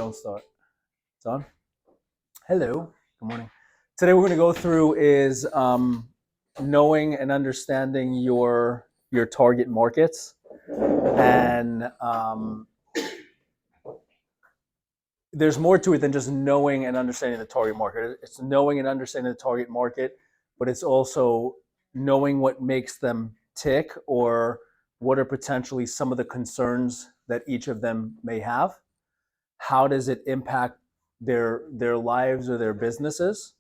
Don't start. It's on. Hello. Good morning. Today we're going to go through is knowing and understanding your target markets, and there's more to it than just knowing and understanding the target market. It's knowing and understanding the target market, but it's also knowing what makes them tick or what are potentially some of the concerns that each of them may have. How does it impact their lives or their businesses?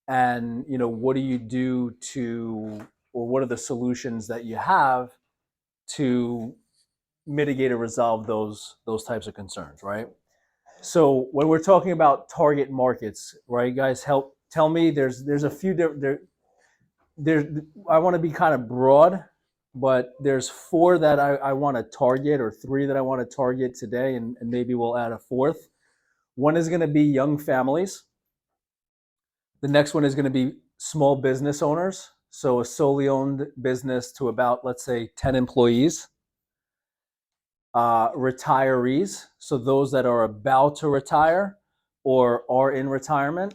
And what do you do to, or what are the solutions that you have to mitigate or resolve those types of concerns, right? So when we're talking about target markets, right, guys, help tell me. There's a few different there. I want to be kind of broad, but there's four that I want to target, or three that I want to target today, and maybe we'll add a fourth. One is going to be young families. The next one is going to be small business owners. So a solely owned business to about, let's say, 10 employees. Retirees, so those that are about to retire or are in retirement.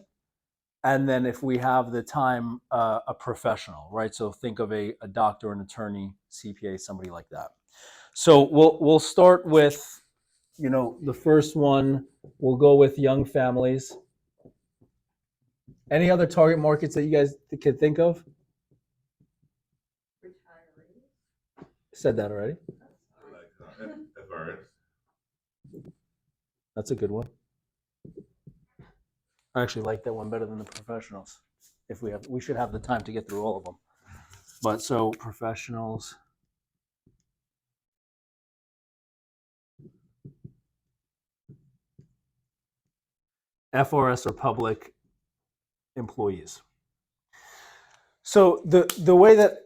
And then if we have the time, a professional, right? So think of a doctor, an attorney, CPA, somebody like that. So we'll start with, the first one. We'll go with young families. Any other target markets that you guys could think of? Retirees. Said that already. FRS. That's a good one. I actually like that one better than the professionals. We should have the time to get through all of them. But so professionals. FRS or public employees. So the way that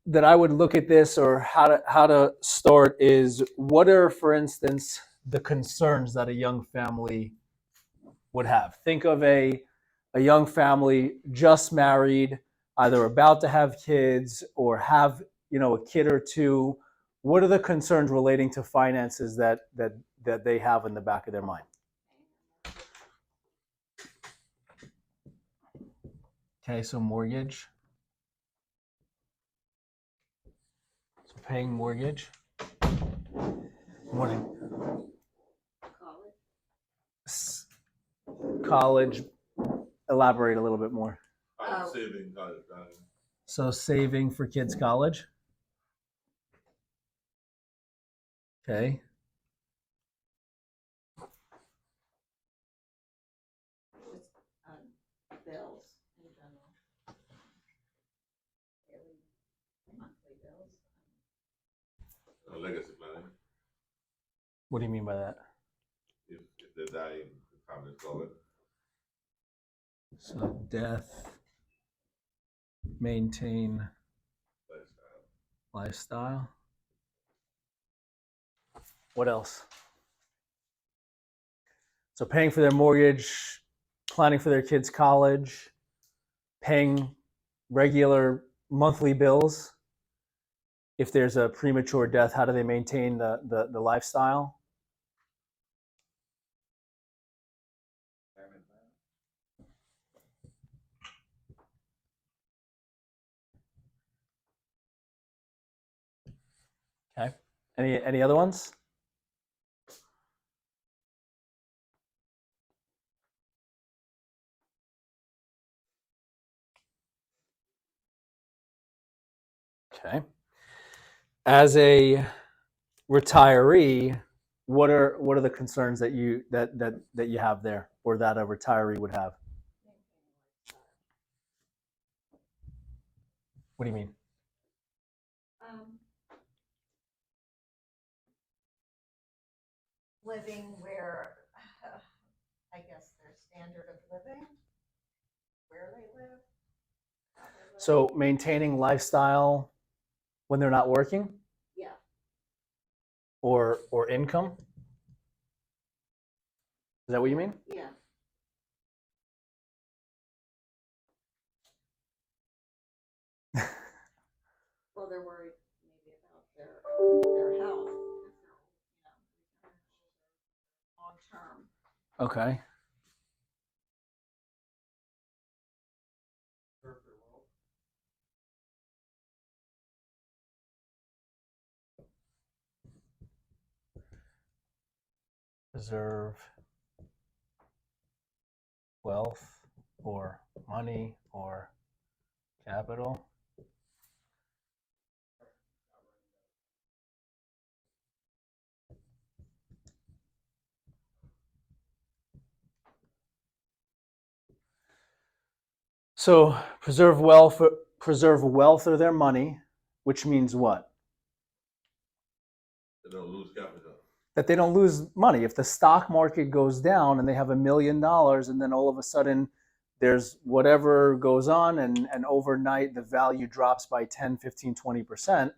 that I would look at this, or how to start, is what are, for instance, the concerns that a young family would have. Think of a young family just married, either about to have kids or have a kid or two. What are the concerns relating to finances that they have in the back of their mind? Okay, so mortgage. So paying mortgage. Morning. College. Elaborate a little bit more. Saving college. So saving for kids' college. Okay. Just bills in general. Daily, monthly bills. Legacy planning. What do you mean by that? If they die, the family's covered. So death, maintain lifestyle. What else? So paying for their mortgage, planning for their kids' college, paying regular monthly bills. If there's a premature death, how do they maintain the lifestyle? Okay. Any other ones? Okay. As a retiree, what are the concerns that you have there, or that a retiree would have? What do you mean? Living where, I guess, their standard of living, where they live. How they live. So maintaining lifestyle when they're not working, Yeah. or income. Is that what you mean? Yeah. Well, they're worried maybe about their health, if they're, long term. Okay. Preserve wealth or money or capital. So preserve wealth or their money, which means what? They don't lose capital. That they don't lose money. If the stock market goes down and they have $1 million and then all of a sudden there's whatever goes on and overnight the value drops by 10, 15, 20%,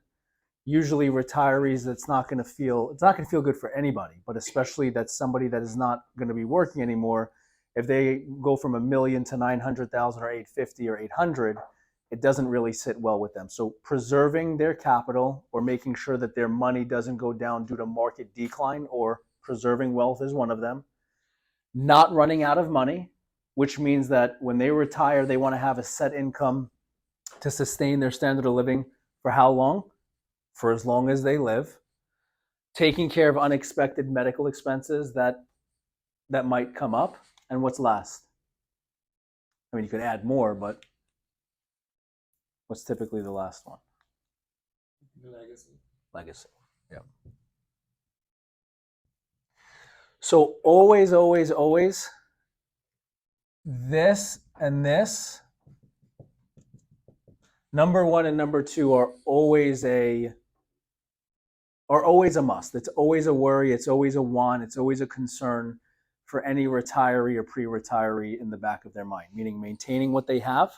usually retirees, it's not going to feel good for anybody, but especially that's somebody that is not going to be working anymore. If they go from $1 million to 900,000 or 850 or 800, it doesn't really sit well with them. So preserving their capital or making sure that their money doesn't go down due to market decline or preserving wealth is one of them. Not running out of money, which means that when they retire, they want to have a set income to sustain their standard of living for how long? For as long as they live. Taking care of unexpected medical expenses that might come up. And what's last? I mean, you could add more, but what's typically the last one? Legacy. Yeah. So always, always, always, this and this, number one and number two are always a must. It's always a worry. It's always a want. It's always a concern for any retiree or pre-retiree in the back of their mind, meaning maintaining what they have.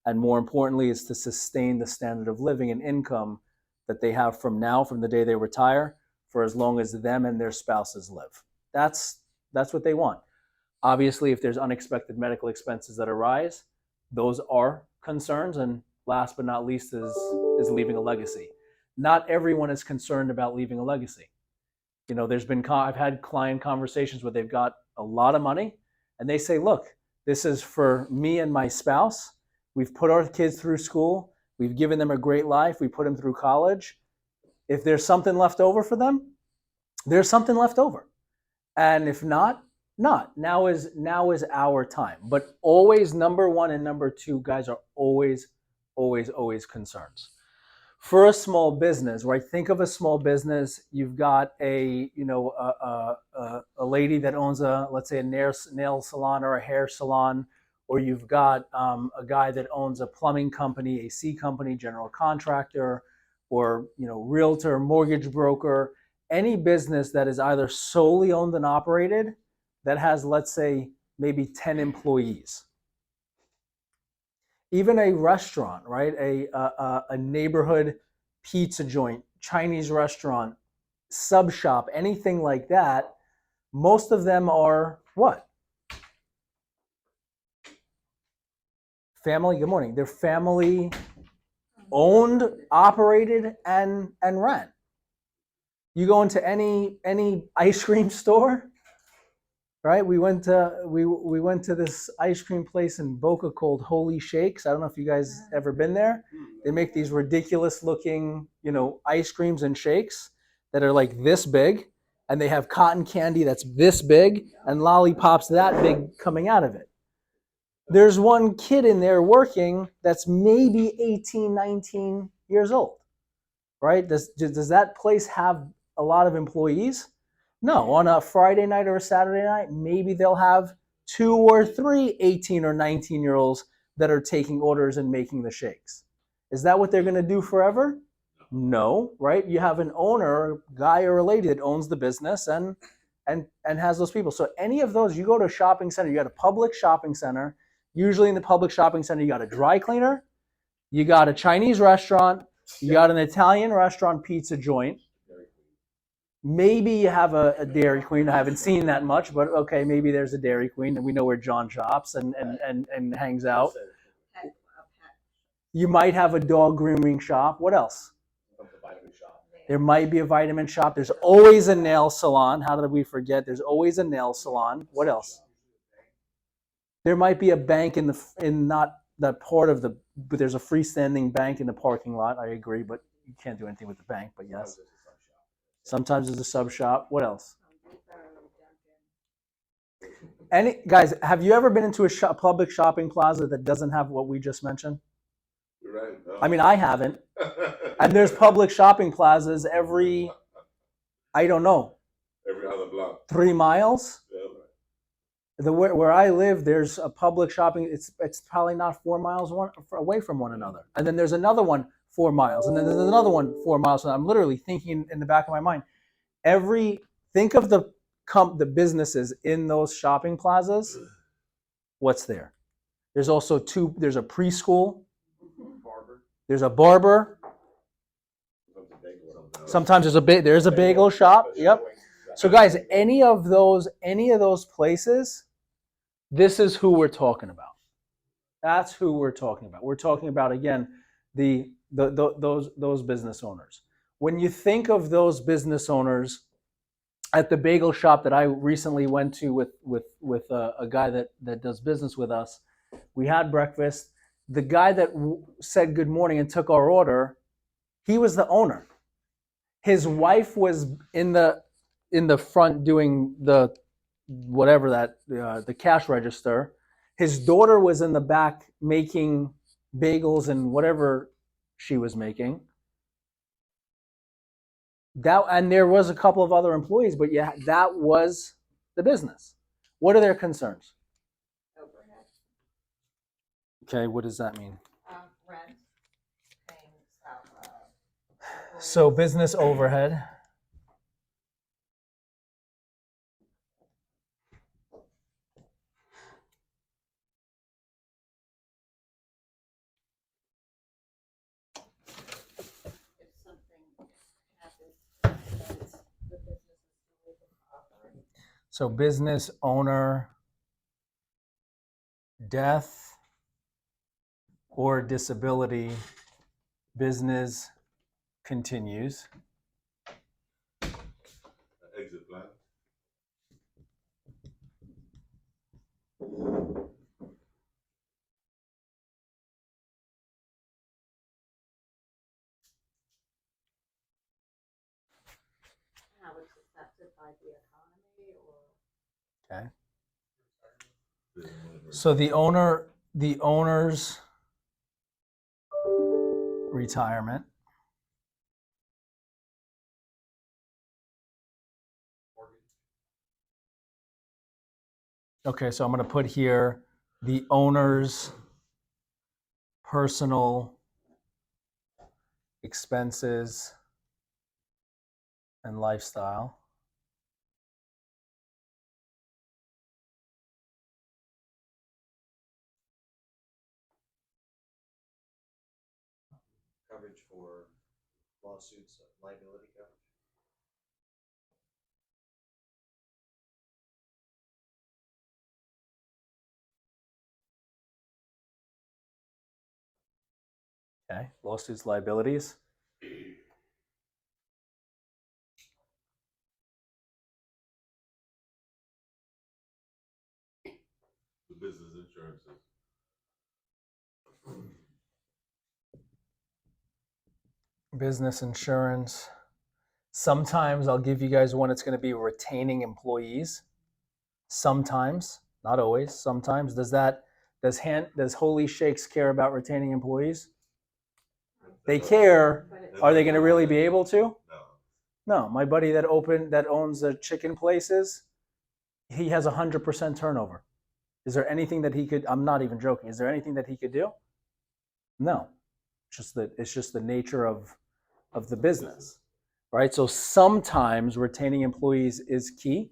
And more importantly, is to sustain the standard of living and income that they have from the day they retire, for as long as them and their spouses live. That's what they want. Obviously, if there's unexpected medical expenses that arise, those are concerns. And last but not least is leaving a legacy. Not everyone is concerned about leaving a legacy. You know, I've had client conversations where they've got a lot of money and they say, look, this is for me and my spouse. We've put our kids through school. We've given them a great life. We put them through college. If there's something left over for them, there's something left over. And if not. Now is our time. But always number one and number two, guys, are always, always, always concerns. For a small business, right? Think of a small business. You've got a lady that owns let's say a nail salon or a hair salon, or you've got a guy that owns a plumbing company, AC company, general contractor, or realtor, mortgage broker. Any business that is either solely owned and operated that has, let's say, maybe 10 employees. Even a restaurant, right? A neighborhood pizza joint, Chinese restaurant, sub shop, anything like that, most of them are what? Family, good morning. They're family owned, operated, and ran. You go into any ice cream store, right? We went to this ice cream place in Boca called Holy Shakes. I don't know if you guys ever been there. They make these ridiculous looking, ice creams and shakes that are like this big, and they have cotton candy that's this big and lollipops that big coming out of it. There's one kid in there working that's maybe 18, 19 years old, right? Does that place have a lot of employees? No, on a Friday night or a Saturday night, maybe they'll have 2 or 3 18 or 19-year-olds that are taking orders and making the shakes. Is that what they're going to do forever? No, right? You have an owner, guy or a lady that owns the business and has those people. So any of those, you go to a shopping center, you got a public shopping center. Usually in the public shopping center, you got a dry cleaner, you got a Chinese restaurant, you got an Italian restaurant pizza joint. Maybe you have a Dairy Queen. I haven't seen that much, but okay, maybe there's a Dairy Queen, and we know where John shops and hangs out. You might have a dog grooming shop. What else? The vitamin shop. There might be a vitamin shop. There's always a nail salon. How did we forget? There's always a nail salon. What else? There might be a bank in not that part of the, but there's a freestanding bank in the parking lot. I agree, but you can't do anything with the bank. But yes, sometimes there's a sub shop. What else? Any guys, have you ever been into a public shopping plaza that doesn't have what we just mentioned? You're right. No. I mean, I haven't. And there's public shopping plazas every, I don't know, every other block. 3 miles. Yeah. Where I live, there's a public shopping. It's probably not 4 miles away from one another. And then there's another one 4 miles, and then there's another one 4 miles. And I'm literally thinking in the back of my mind, think of the businesses in those shopping plazas. What's there? There's also there's a preschool. There's a barber. Sometimes there's a bagel shop. Yep. So guys, any of those places, this is who we're talking about. That's who we're talking about. We're talking about, again, those business owners. When you think of those business owners, at the bagel shop that I recently went to with a guy that does business with us, we had breakfast. The guy that said good morning and took our order, he was the owner. His wife was in the front doing the whatever the cash register. His daughter was in the back making bagels and whatever she was making. And there was a couple of other employees, but yeah, that was the business. What are their concerns? Overhead, Okay, what does that mean? rent, paying some, So business overhead. if something happens, the business is still able to operate. So business owner, death or disability, business continues. Exit plan. How it's affected by the economy or. Okay. Business So the owner's retirement. Okay, so I'm going to put here the owner's personal expenses and lifestyle. Coverage for lawsuits, liability coverage. Okay, lawsuits, liabilities. The business insurances. Business insurance. Sometimes I'll give you guys one. It's going to be retaining employees. Sometimes, not always. Sometimes. Does Holy Shakes care about retaining employees? They care. But it- Are they going to really be able to? No. No. My buddy that owns the chicken places, he has 100% turnover. Is there anything that he could? I'm not even joking. Is there anything that he could do? No. It's just the nature of the business, right? So sometimes retaining employees is key,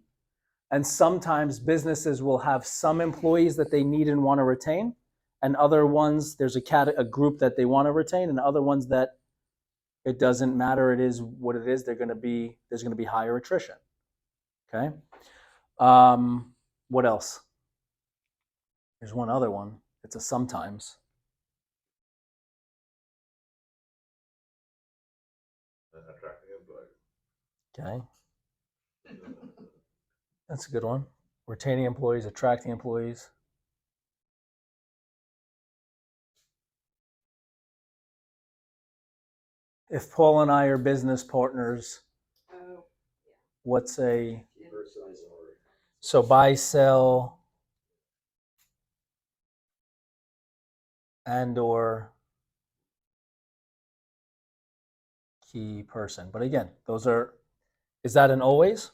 and sometimes businesses will have some employees that they need and want to retain, and other ones there's a group that they want to retain, and other ones that it doesn't matter. It is what it is. There's going to be higher attrition. Okay. What else? There's one other one. It's a sometimes. Attracting Okay. That's a good one. Retaining employees, attracting employees. If Paul and I are business partners, Oh, what's a Personalized or so buy, sell, and or key person. But again, those are, is that an always?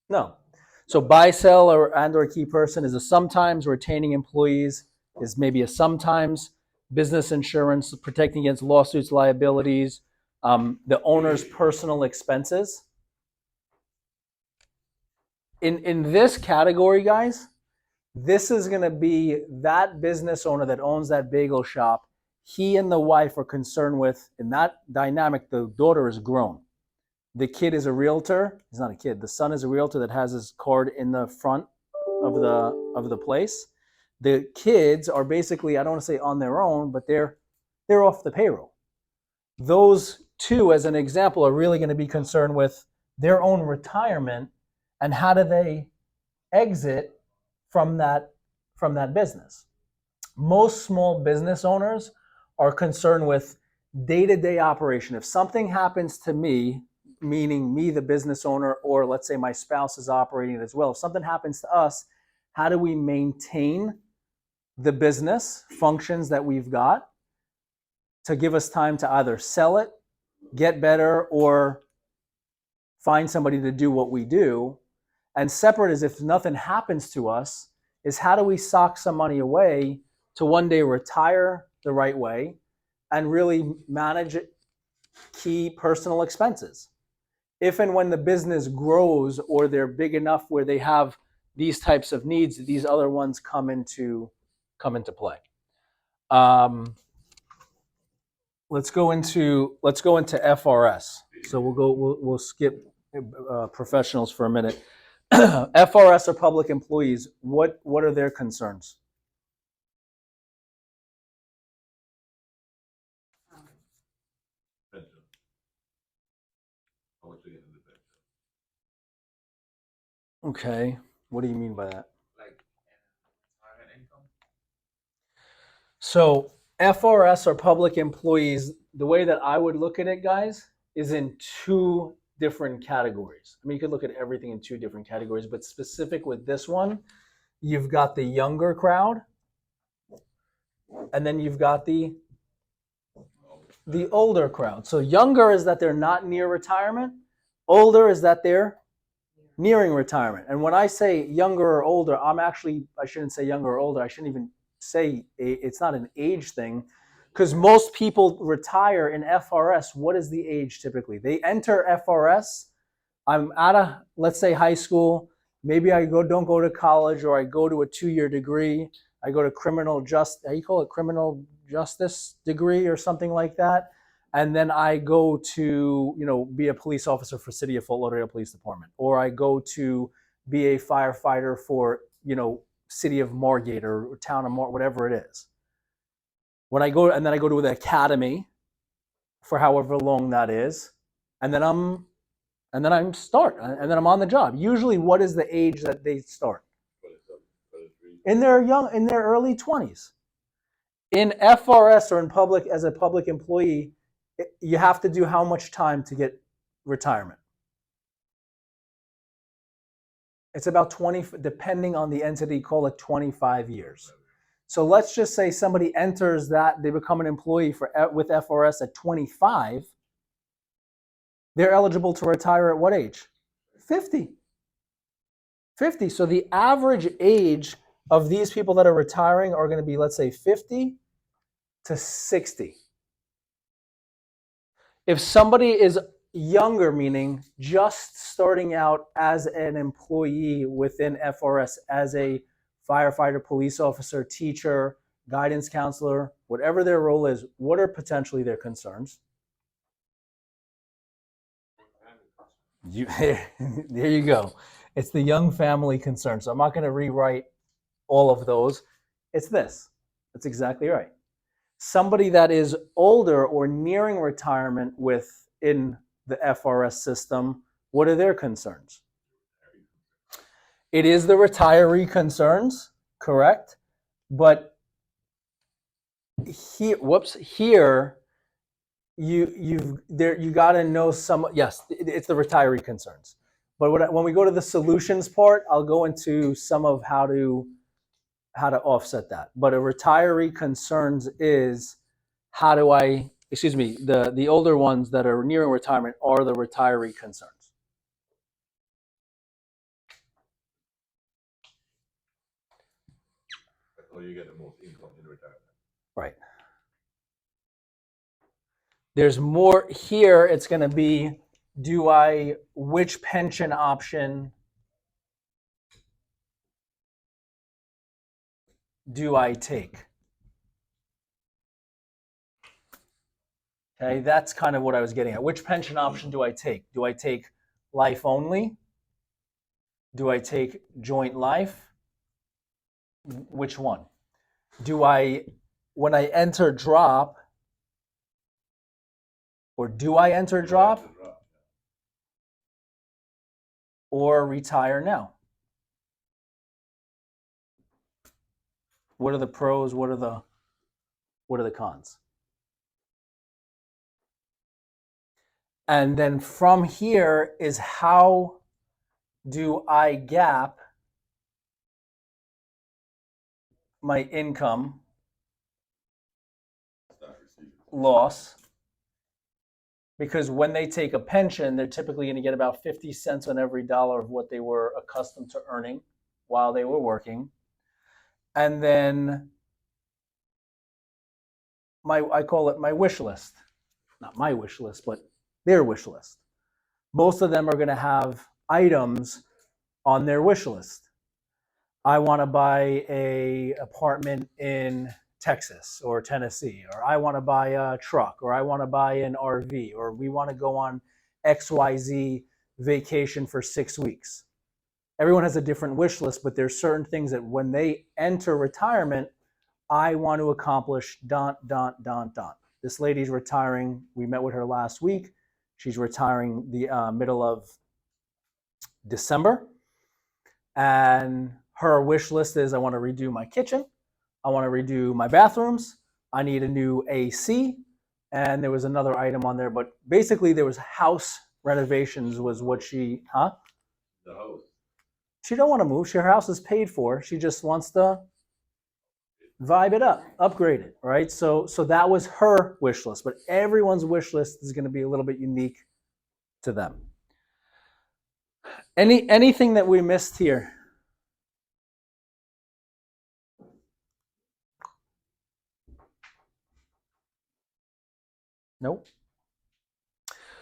No. So buy, sell, or and or key person is a sometimes. Retaining employees is maybe a sometimes. Business insurance, protecting against lawsuits, liabilities, the owner's personal expenses. In this category, guys, this is going to be that business owner that owns that bagel shop. He and the wife are concerned with, in that dynamic, the daughter is grown. The kid is a realtor. He's not a kid. The son is a realtor that has his card in the front of the place. The kids are basically, I don't want to say on their own, but they're off the payroll. Those two, as an example, are really going to be concerned with their own retirement and how do they exit from that business. Most small business owners are concerned with day-to-day operation. If something happens to me, meaning me, the business owner, or let's say my spouse is operating it as well, if something happens to us, how do we maintain the business functions that we've got to give us time to either sell it, get better, or find somebody to do what we do? And separate is if nothing happens to us, is how do we sock some money away to one day retire the right way and really manage key personal expenses. If and when the business grows or they're big enough where they have these types of needs, these other ones come into play. Let's go into FRS. So we'll skip professionals for a minute. FRS are public employees. What are their concerns? Pension. How much they get in the pension? Okay, what do you mean by that? like retirement income. So FRS are public employees. The way that I would look at it, guys, is in two different categories. I mean, you could look at everything in two different categories, but specific with this one, you've got the younger crowd, and then you've got the older crowd. So younger is that they're not near retirement. Older is that they're nearing retirement. And when I say younger or older, I shouldn't say younger or older. I shouldn't even say it's not an age thing, because most people retire in FRS. What is the age typically? They enter FRS. I'm out of, let's say, high school. Maybe I don't go to college, or I go to a 2-year degree. I go to criminal justice degree or something like that. And then I go to, be a police officer for City of Fort Lauderdale Police Department, or I go to be a firefighter for, City of Margate or Town of Margate, whatever it is. When I go, and then I go to the academy for however long that is, and then I'm on the job. Usually, what is the age that they start? 27, 23. In their early 20s. In FRS or in public, as a public employee, you have to do how much time to get retirement? It's about 20, depending on the entity, call it 25 years. So let's just say somebody enters that, they become an employee with FRS at 25. They're eligible to retire at what age? 50. 50. So the average age of these people that are retiring are going to be, let's say, 50 to 60. If somebody is younger, meaning just starting out as an employee within FRS, as a firefighter, police officer, teacher, guidance counselor, whatever their role is, what are potentially their concerns? There you go. It's the young family concern. So I'm not going to rewrite all of those. It's this. That's exactly right. Somebody that is older or nearing retirement within the FRS system, What are their concerns? It is the retiree concerns, correct? But here you got to know some. Yes, it's the retiree concerns. But when we go to the solutions part, I'll go into some of how to offset that. But a retiree concerns is how do I? Excuse me. The older ones that are nearing retirement are the retiree concerns. Or you get the most income in retirement. Right. There's more here. It's going to be, which pension option do I take? Okay, that's kind of what I was getting at. Which pension option do I take? Do I take life only? Do I take joint life? Which one? When I enter drop, or do I enter drop or retire now? What are the pros? What are the cons? And then from here is how do I gap my income loss? Because when they take a pension, they're typically going to get about 50 cents on every dollar of what they were accustomed to earning while they were working. And then I call it my wish list. Not my wish list, but their wish list. Most of them are going to have items on their wish list. I want to buy an apartment in Texas or Tennessee, or I want to buy a truck, or I want to buy an RV, or we want to go on XYZ vacation for 6 weeks. Everyone has a different wish list, but there's certain things that when they enter retirement, I want to accomplish, dot. This lady's retiring. We met with her last week. She's retiring the middle of December. And her wish list is, I want to redo my kitchen. I want to redo my bathrooms. I need a new AC. And there was another item on there, but basically there was house renovations was what The house. She don't want to move. Her house is paid for. She just wants to vibe it up, upgrade it, right? So that was her wish list, but everyone's wish list is going to be a little bit unique to them. Anything that we missed here? Nope.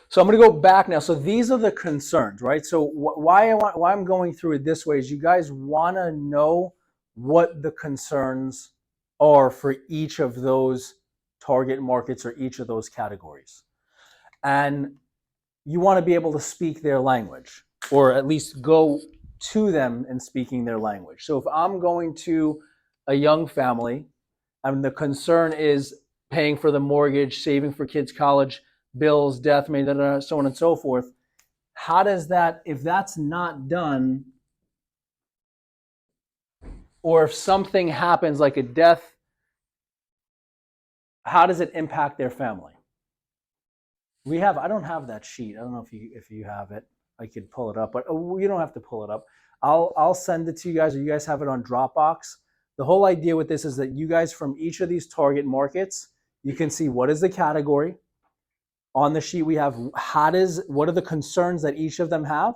So I'm going to go back now. So these are the concerns, right? So why I'm going through it this way is you guys want to know what the concerns are for each of those target markets or each of those categories. And you want to be able to speak their language, or at least go to them in speaking their language. So if I'm going to a young family and the concern is paying for the mortgage, saving for kids' college bills, death, so on and so forth, how does that, if that's not done, or if something happens like a death, how does it impact their family? I don't have that sheet. I don't know if you have it. I could pull it up, but you don't have to pull it up. I'll send it to you guys, or you guys have it on Dropbox. The whole idea with this is that you guys from each of these target markets, you can see what is the category. On the sheet we have what are the concerns that each of them have?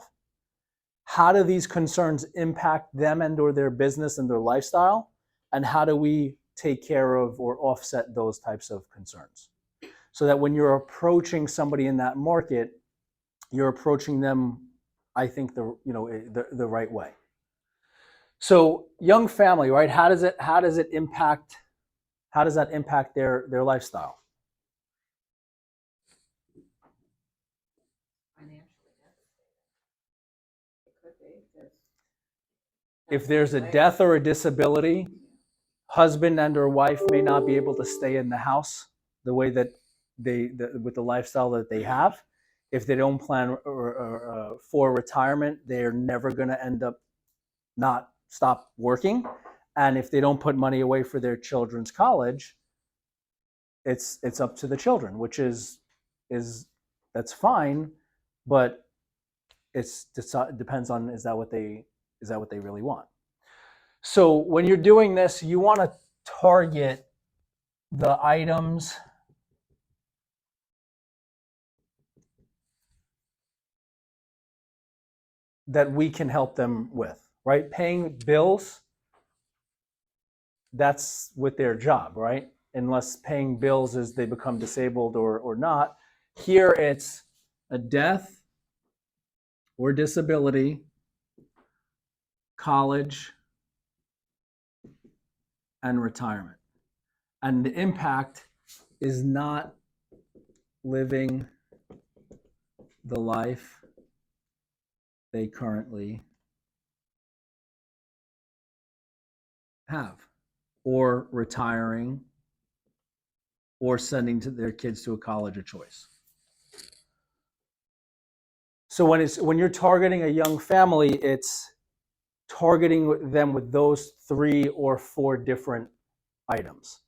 How do these concerns impact them and or their business and their lifestyle? And how do we take care of or offset those types of concerns? So that when you're approaching somebody in that market, you're approaching them, I think, the right way. So young family, right? How does that impact their lifestyle? Financially devastated. It could be. If there's a death or a disability, husband and or wife may not be able to stay in the house the way that with the lifestyle that they have. if they don't plan for retirement, they're never going to end up not stop working. And if they don't put money away for their children's college, it's up to the children, which is that's fine, but it depends on is that what they really want. So when you're doing this, you want to target the items that we can help them with, right? Paying bills, that's with their job, right? Unless paying bills is they become disabled or not. Here it's a death or disability, college, and retirement. And the impact is not living the life they currently have, or retiring, or sending their kids to a college of choice. So when you're targeting a young family, it's targeting them with those 3 or 4 different items.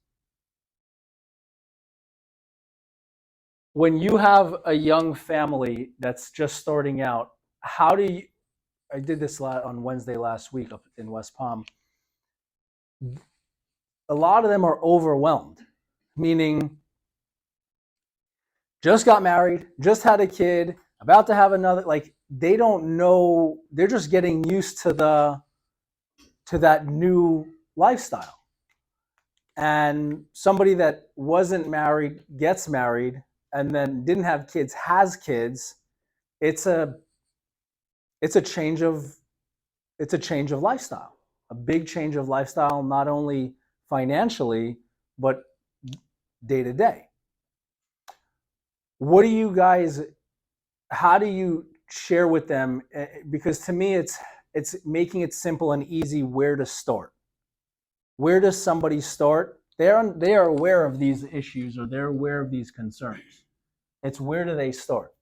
When you have a young family that's just starting out, how do you, I did this on Wednesday last week up in West Palm. A lot of them are overwhelmed, meaning just got married, just had a kid, about to have another, like they don't know, they're just getting used to that new lifestyle. And somebody that wasn't married gets married and then didn't have kids has kids. It's a change of lifestyle, a big change of lifestyle, not only financially but day to day. What do you guys, how do you share with them? Because to me it's making it simple and easy where to start. Where does somebody start? They are aware of these issues, or they're aware of these concerns. It's where do they start?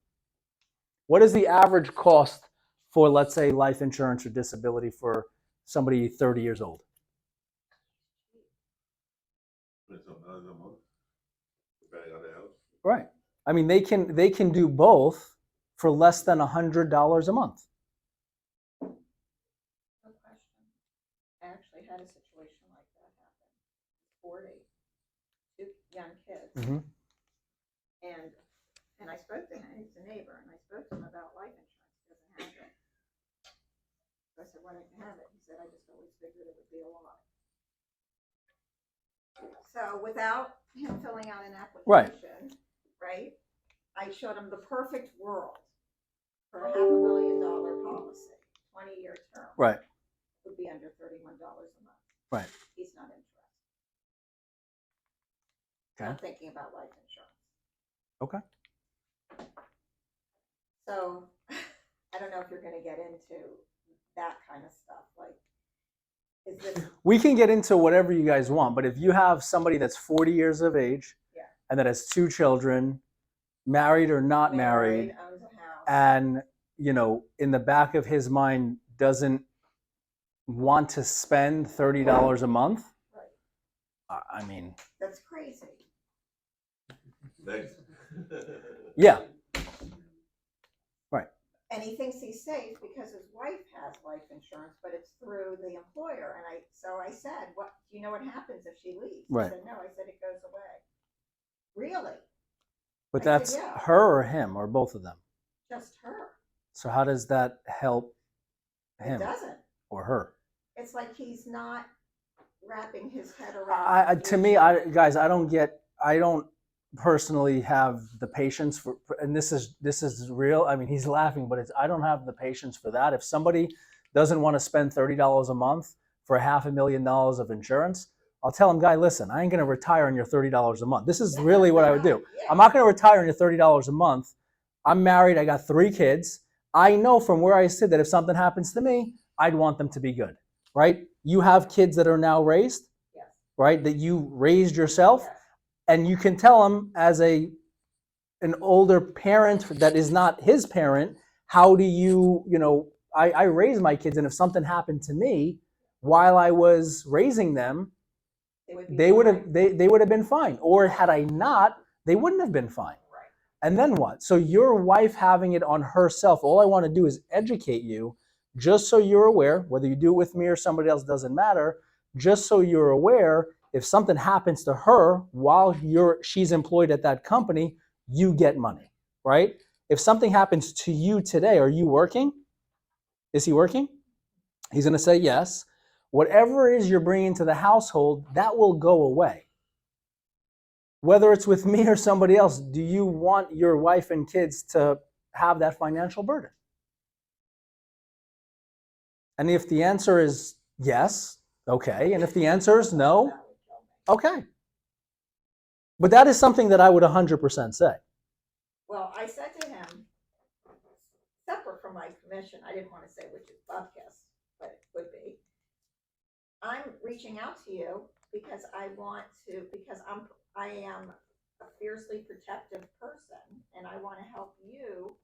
What is the average cost for, let's say, life insurance or disability for somebody 30 years old? $20 a month, depending on the house. Right. I mean, they can do both for less than $100 a month. No question. I actually had a situation like that happen. 40, 2 young kids. Mm-hmm. And I spoke to him, he's a neighbor, and I spoke to him about life insurance. He doesn't have it. So I said, why don't you have it? He said, I just always figured it would be a lot. So without him filling out an application, right, I showed him the perfect world for a $500,000 policy, 20-year term. Right. Would be under $31 a month. Right. He's not interested. Okay. Not thinking about life insurance. Okay. So I don't know if you're going to get into that kind of stuff. Like, is this? We can get into whatever you guys want, but if you have somebody that's 40 years of age, Yeah. and that has 2 children, married or not married, owns a house. and in the back of his mind doesn't want to spend $30 a month, Right. I mean, That's crazy. Next. yeah, right. And he thinks he's safe because his wife has life insurance, but it's through the employer. And so I said, "What do you know what happens if she leaves?" Right. He said, "No." I said, "It goes away." Really? But I said, that's yeah. her or him or both of them. Just her. So how does that help It him doesn't. or her? It's like he's not wrapping his head around. To me, guys, I don't personally have the patience for, and this is real. I mean, he's laughing, but I don't have the patience for that. If somebody doesn't want to spend $30 a month for $500,000 of insurance, I'll tell him, guy, listen, I ain't going to retire on your $30 a month. This is really what I would do. Yeah. I'm not going to retire on your $30 a month. I'm married. I got 3 kids. I know from where I sit that if something happens to me, I'd want them to be good, right? You have kids that are now raised, Yes. right? That you raised yourself. Yes. And you can tell them as a an older parent that is not his parent, how do you, I raised my kids, and if something happened to me while I was raising them, they would have been fine. Or had I not, they wouldn't have been fine. Right. And then what? So your wife having it on herself, all I want to do is educate you, just so you're aware, whether you do it with me or somebody else, doesn't matter, just so you're aware, if something happens to her while she's employed at that company, you get money, right? If something happens to you today, are you working? Is he working? He's going to say yes. Whatever it is you're bringing to the household, that will go away. Whether it's with me or somebody else, do you want your wife and kids to have that financial burden? And if the answer is yes, okay. And if the answer is no, okay. But that is something that I would 100% say. Well, I said to him, separate from my commission, I didn't want to say which is Bobcast, but it could be. I'm reaching out to you because I am a fiercely protective person, and I want to help you.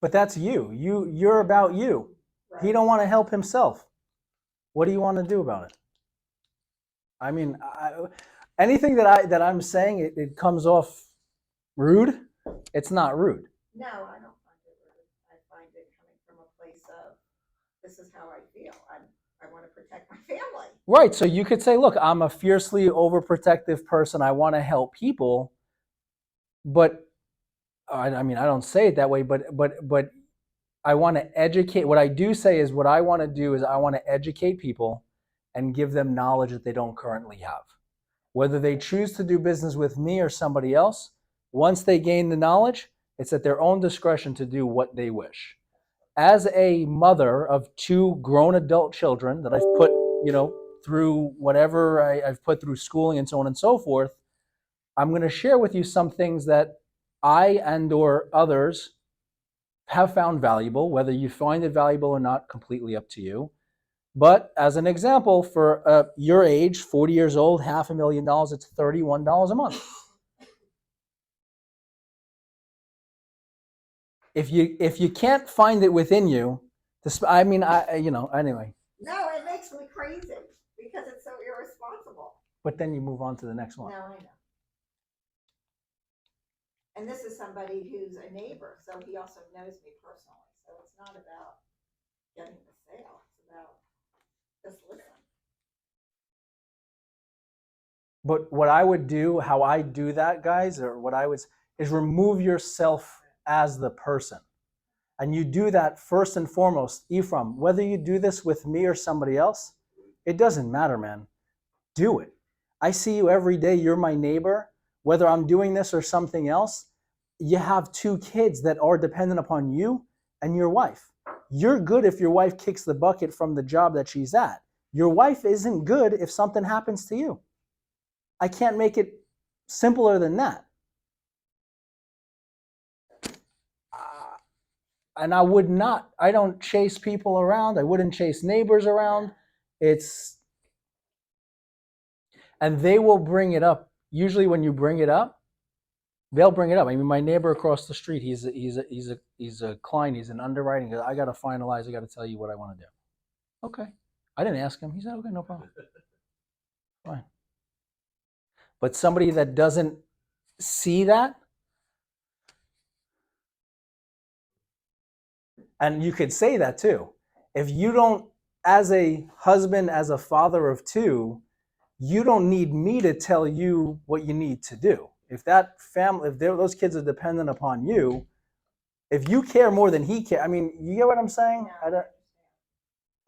But that's you. You're about you. Right? He don't want to help himself. What do you want to do about it? I mean, anything that I'm saying, it comes off rude. It's not rude. No, I don't find it rude. I find it coming from a place of, this is how I feel. I want to protect my family. Right. So you could say, look, I'm a fiercely overprotective person. I want to help people. But I mean, I don't say it that way, but I want to educate. What I do say is what I want to do is I want to educate people and give them knowledge that they don't currently have. Whether they choose to do business with me or somebody else, once they gain the knowledge, it's at their own discretion to do what they wish. As a mother of 2 grown adult children that I've put, through whatever I've put through schooling and so on and so forth, I'm going to share with you some things that I and or others have found valuable. Whether you find it valuable or not, completely up to you. But as an example, for your age, 40 years old, $500,000, it's $31 a month. If you can't find it within you, anyway. No, it makes me crazy because it's so irresponsible. But then you move on to the next one. No, I know. And this is somebody who's a neighbor, so he also knows me personally. So it's not about getting the sale. It's about just listen. But what I would do, how I do that, guys, or what I would, is remove yourself as the person. And you do that first and foremost. Ephraim, whether you do this with me or somebody else, it doesn't matter, man. Do it. I see you every day. You're my neighbor. Whether I'm doing this or something else, you have 2 kids that are dependent upon you and your wife. You're good if your wife kicks the bucket from the job that she's at. Your wife isn't good if something happens to you. I can't make it simpler than that. And I don't chase people around. I wouldn't chase neighbors around. And they will bring it up. Usually when you bring it up, they'll bring it up. I mean, my neighbor across the street, he's a client, he's in underwriting. He goes, I got to finalize, I got to tell you what I want to do. Okay. I didn't ask him. He said, okay, no problem. Fine. But somebody that doesn't see that, and you could say that too. If you don't, as a husband, as a father of 2, you don't need me to tell you what you need to do. If that family, those kids are dependent upon you, if you care more than he cares, I mean, you get what I'm saying? No.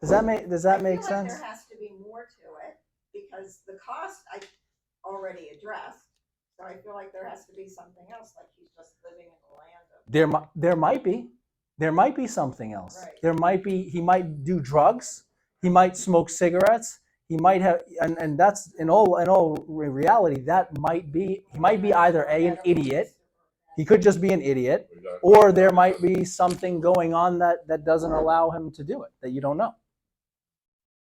Does that make sense? Like there has to be more to it because the cost I already addressed. So I feel like there has to be something else, like he's just living in the land of. There might be something else. Right. He might do drugs. He might smoke cigarettes. He might have, and that's in all reality, he might be either an idiot. He could just be an idiot, or there might be something going on that doesn't allow him to do it, that you don't know.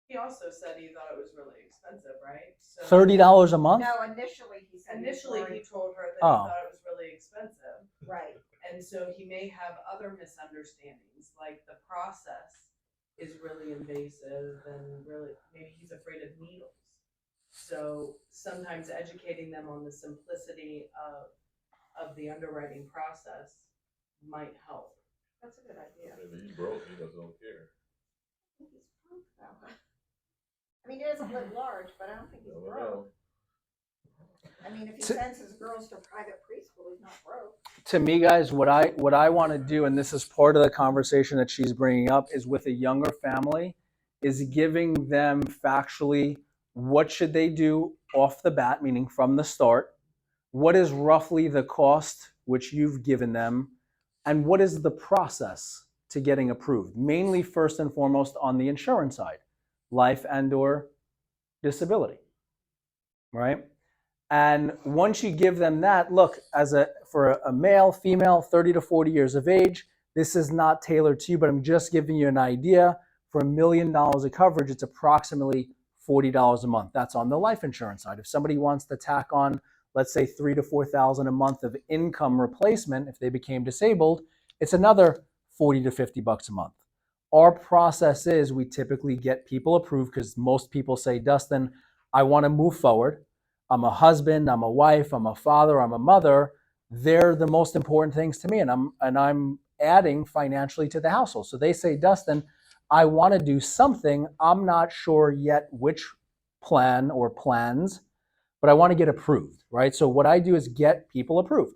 He also said he thought it was really expensive, right? So $30 a month? No, initially he said. initially he told her that Oh. he thought it was really expensive. Right, And so he may have other misunderstandings, like the process is really invasive and really, maybe he's afraid of needles. So sometimes educating them on the simplicity of the underwriting process might help. that's a good idea. Maybe he's broke, he don't care. I think he's broke though. I mean, he doesn't live large, but I don't think he's Never broke. know. I mean, if he To- sends his girls to private preschool, he's not broke. To me, guys, what I want to do, and this is part of the conversation that she's bringing up, is with a younger family, is giving them factually what should they do off the bat, meaning from the start. What is roughly the cost which you've given them, and what is the process to getting approved? Mainly, first and foremost, on the insurance side, life and/or disability, right? And once you give them that, look, for a male, female, 30 to 40 years of age, this is not tailored to you, but I'm just giving you an idea. For $1 million of coverage, it's approximately $40 a month. That's on the life insurance side. If somebody wants to tack on, let's say $3,000 to $4,000 a month of income replacement, if they became disabled, it's another $40 to $50 a month. Our process is we typically get people approved because most people say, Dustin, I want to move forward. I'm a husband, I'm a wife, I'm a father, I'm a mother. They're the most important things to me, and I'm adding financially to the household. So they say, Dustin, I want to do something. I'm not sure yet which plan or plans, but I want to get approved, right? So what I do is get people approved.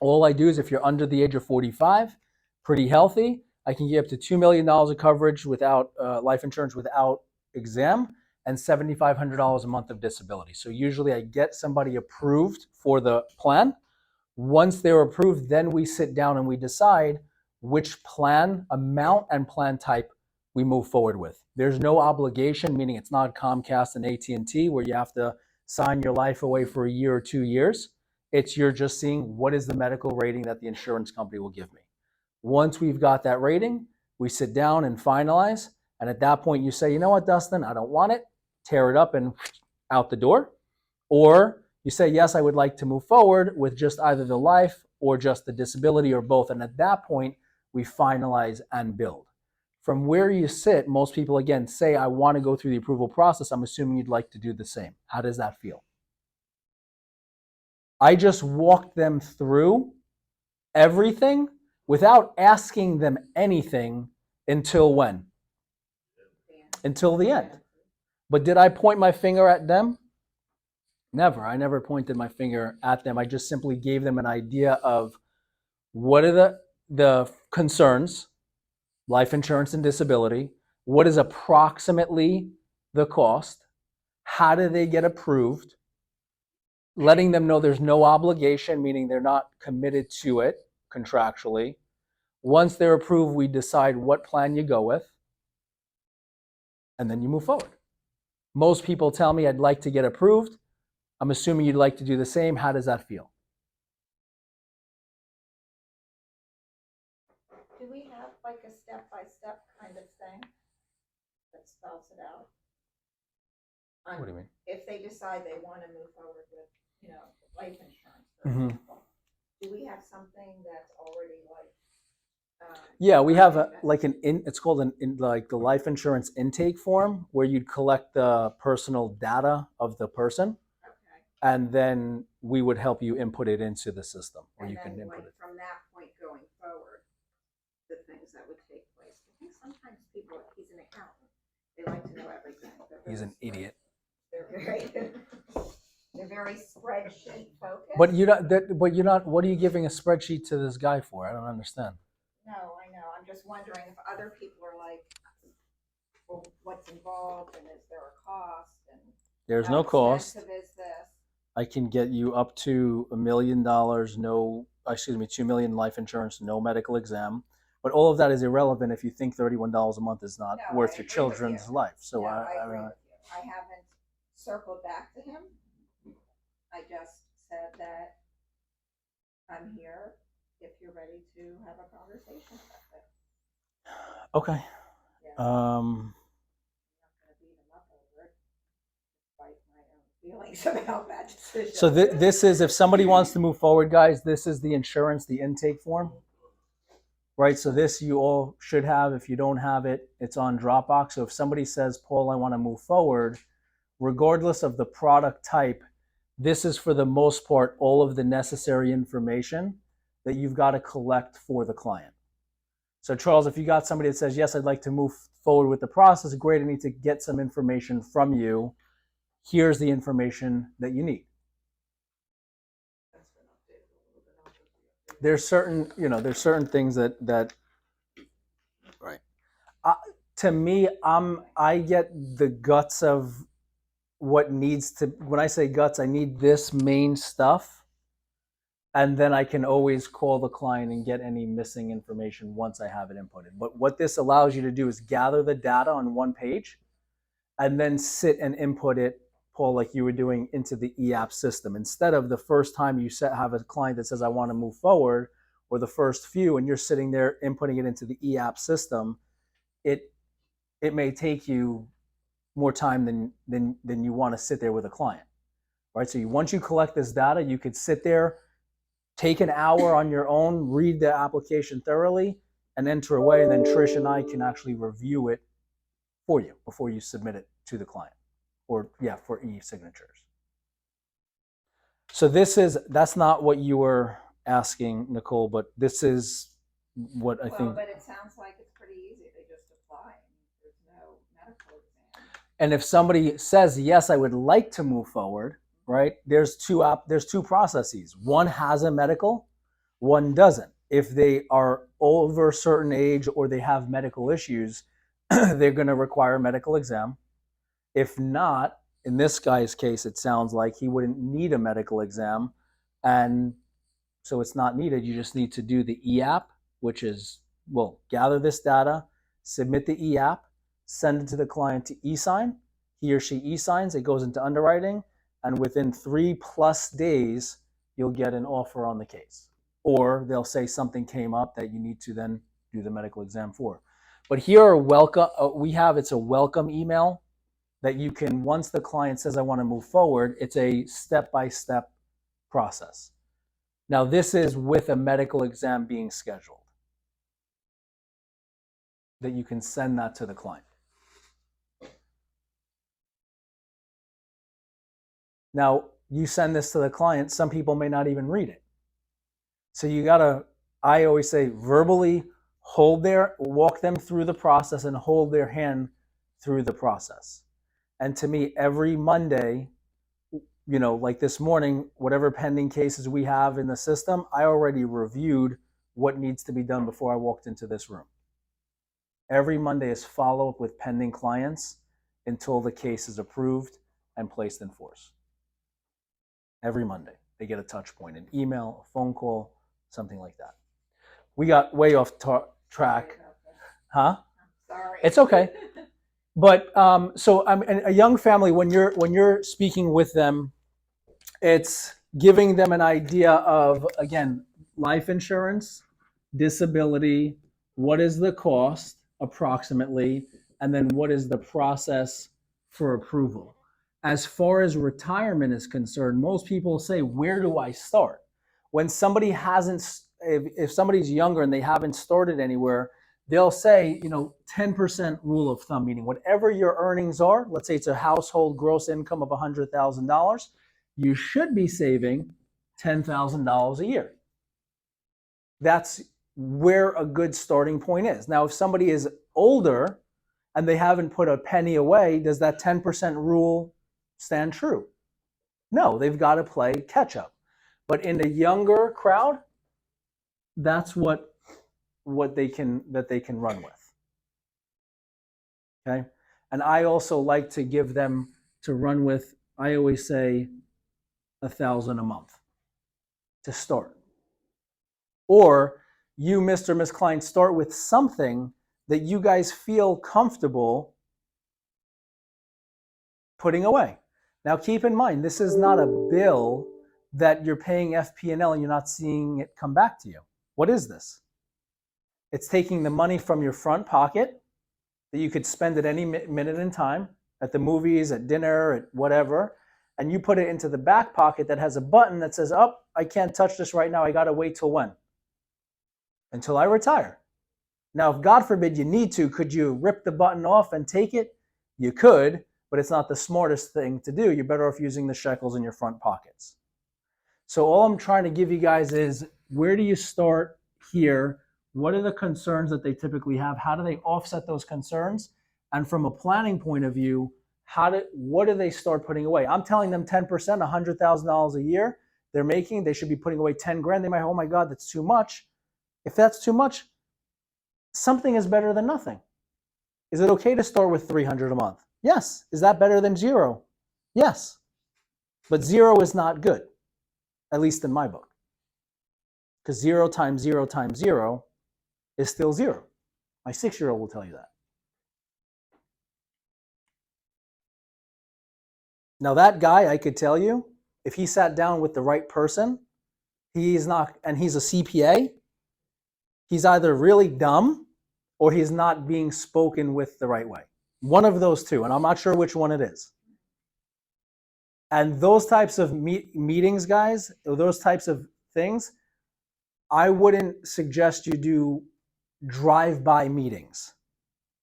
All I do is if you're under the age of 45, pretty healthy, I can get up to $2 million of coverage without life insurance without exam, and $7,500 a month of disability. So usually I get somebody approved for the plan. Once they're approved, then we sit down and we decide which plan amount and plan type we move forward with. There's no obligation, meaning it's not Comcast and AT&T where you have to sign your life away for a year or 2 years. It's you're just seeing what is the medical rating that the insurance company will give me. Once we've got that rating, we sit down and finalize. And at that point, you say, you know what, Dustin, I don't want it. Tear it up and out the door. Or you say, yes, I would like to move forward with just either the life or just the disability or both. And at that point, we finalize and build. From where you sit, most people, again, say, I want to go through the approval process. I'm assuming you'd like to do the same. How does that feel? I just walked them through everything without asking them anything until when? Until the end. But did I point my finger at them? Never. I never pointed my finger at them. I just simply gave them an idea of what are the concerns, life insurance and disability, what is approximately the cost, how do they get approved, letting them know there's no obligation, meaning they're not committed to it contractually. Once they're approved, we decide what plan you go with, and then you move forward. Most people tell me I'd like to get approved. I'm assuming you'd like to do the same. How does that feel? Do we have like a step-by-step kind of thing that spells it out? On What do you mean? if they decide they want to move forward with, life insurance, for Mhm. example, do we have something that's already like? Yeah, we have it's called like the life insurance intake form where you'd collect the personal data of the person, Okay. and then we would help you input it into the system, or And you can then input like it. from that point going forward, the things that would take place. I think sometimes people, he's an accountant, they like to know everything. He's an idiot. They're very, they're very spreadsheet focused. But you're not. What are you giving a spreadsheet to this guy for? I don't understand. No, I know. I'm just wondering if other people are like, well, what's involved and is there a cost and There's how no cost. expensive is this? I can get you up to $1 million, $2 million life insurance, no medical exam. But all of that is irrelevant if you think $31 a month is not No, worth I your agree with children's you. life. So No, I agree mean, with you. I haven't circled back to him. I just said that I'm here if you're ready to have a conversation about it. okay. Yeah. I'm not gonna be feelings about that decision. So this is, if somebody wants to move forward, guys, this is the insurance, the intake form, right? So this you all should have. If you don't have it, it's on Dropbox. So if somebody says, Paul, I want to move forward, regardless of the product type, this is for the most part all of the necessary information that you've got to collect for the client. So Charles, if you got somebody that says, yes, I'd like to move forward with the process, great, I need to get some information from you. Here's the information that you need. That's been updated a little bit. I'll put the update. There's certain things that right. To me, I get the guts of what needs to, when I say guts, I need this main stuff. And then I can always call the client and get any missing information once I have it inputted. But what this allows you to do is gather the data on one page and then sit and input it, Paul, like you were doing, into the eApp system. Instead of the first time you have a client that says, I want to move forward, or the first few, and you're sitting there inputting it into the eApp system, it may take you more time than you want to sit there with a client, right? So once you collect this data, you could sit there, take an hour on your own, read the application thoroughly, and enter away. And then Trish and I can actually review it for you before you submit it to the client, or for e-signatures. So that's not what you were asking, Nicole, but this is what I think. But it sounds like it's pretty easy. They just apply. There's no medical exam. And if somebody says, yes, I would like to move forward, right? There's two processes. One has a medical, one doesn't. If they are over a certain age or they have medical issues, they're going to require a medical exam. If not, in this guy's case, it sounds like he wouldn't need a medical exam. And so it's not needed. You just need to do the eApp, which is, gather this data, submit the eApp, send it to the client to e-sign. He or she e-signs, it goes into underwriting. And within 3+ days, you'll get an offer on the case. Or they'll say something came up that you need to then do the medical exam for. But here are it's a welcome email that you can, once the client says, I want to move forward, it's a step-by-step process. Now, this is with a medical exam being scheduled, that you can send that to the client. Now, you send this to the client, some people may not even read it. So I always say, verbally walk them through the process and hold their hand through the process. And to me, every Monday, like this morning, whatever pending cases we have in the system, I already reviewed what needs to be done before I walked into this room. Every Monday is follow-up with pending clients until the case is approved and placed in force. Every Monday, they get a touch point, an email, a phone call, something like that. We got way off track. Huh? Sorry. It's okay. But so a young family, when you're speaking with them, it's giving them an idea of, again, life insurance, disability, what is the cost approximately, and then what is the process for approval. As far as retirement is concerned, most people say, where do I start? When somebody if somebody's younger and they haven't started anywhere, they'll say, 10% rule of thumb, meaning whatever your earnings are, let's say it's a household gross income of $100,000, you should be saving $10,000 a year. That's where a good starting point is. Now, if somebody is older and they haven't put a penny away, does that 10% rule stand true? No, they've got to play catch up. But in the younger crowd, that's what they can run with. Okay? And I also like to give them to run with, I always say, $1,000 a month to start. Or you, Mr. and Ms. Klein, start with something that you guys feel comfortable putting away. Now, keep in mind, this is not a bill that you're paying FP&L and you're not seeing it come back to you. What is this? It's taking the money from your front pocket that you could spend at any minute in time, at the movies, at dinner, at whatever, and you put it into the back pocket that has a button that says, oh, I can't touch this right now. I got to wait till when? Until I retire. Now, if God forbid you need to, could you rip the button off and take it? You could, but it's not the smartest thing to do. You're better off using the shekels in your front pockets. So all I'm trying to give you guys is, where do you start here? What are the concerns that they typically have? How do they offset those concerns? And from a planning point of view, what do they start putting away? I'm telling them 10%, $100,000 a year they're making, they should be putting away 10 grand. They might, oh my God, that's too much. If that's too much, something is better than nothing. Is it okay to start with $300 a month? Yes. Is that better than zero? Yes. But zero is not good, at least in my book. Because 0 times 0 times 0 is still 0. My 6-year-old will tell you that. Now that guy, I could tell you, if he sat down with the right person, he's not, and he's a CPA, he's either really dumb or he's not being spoken with the right way. One of those two, and I'm not sure which one it is. And those types of meetings, guys, those types of things, I wouldn't suggest you do drive-by meetings.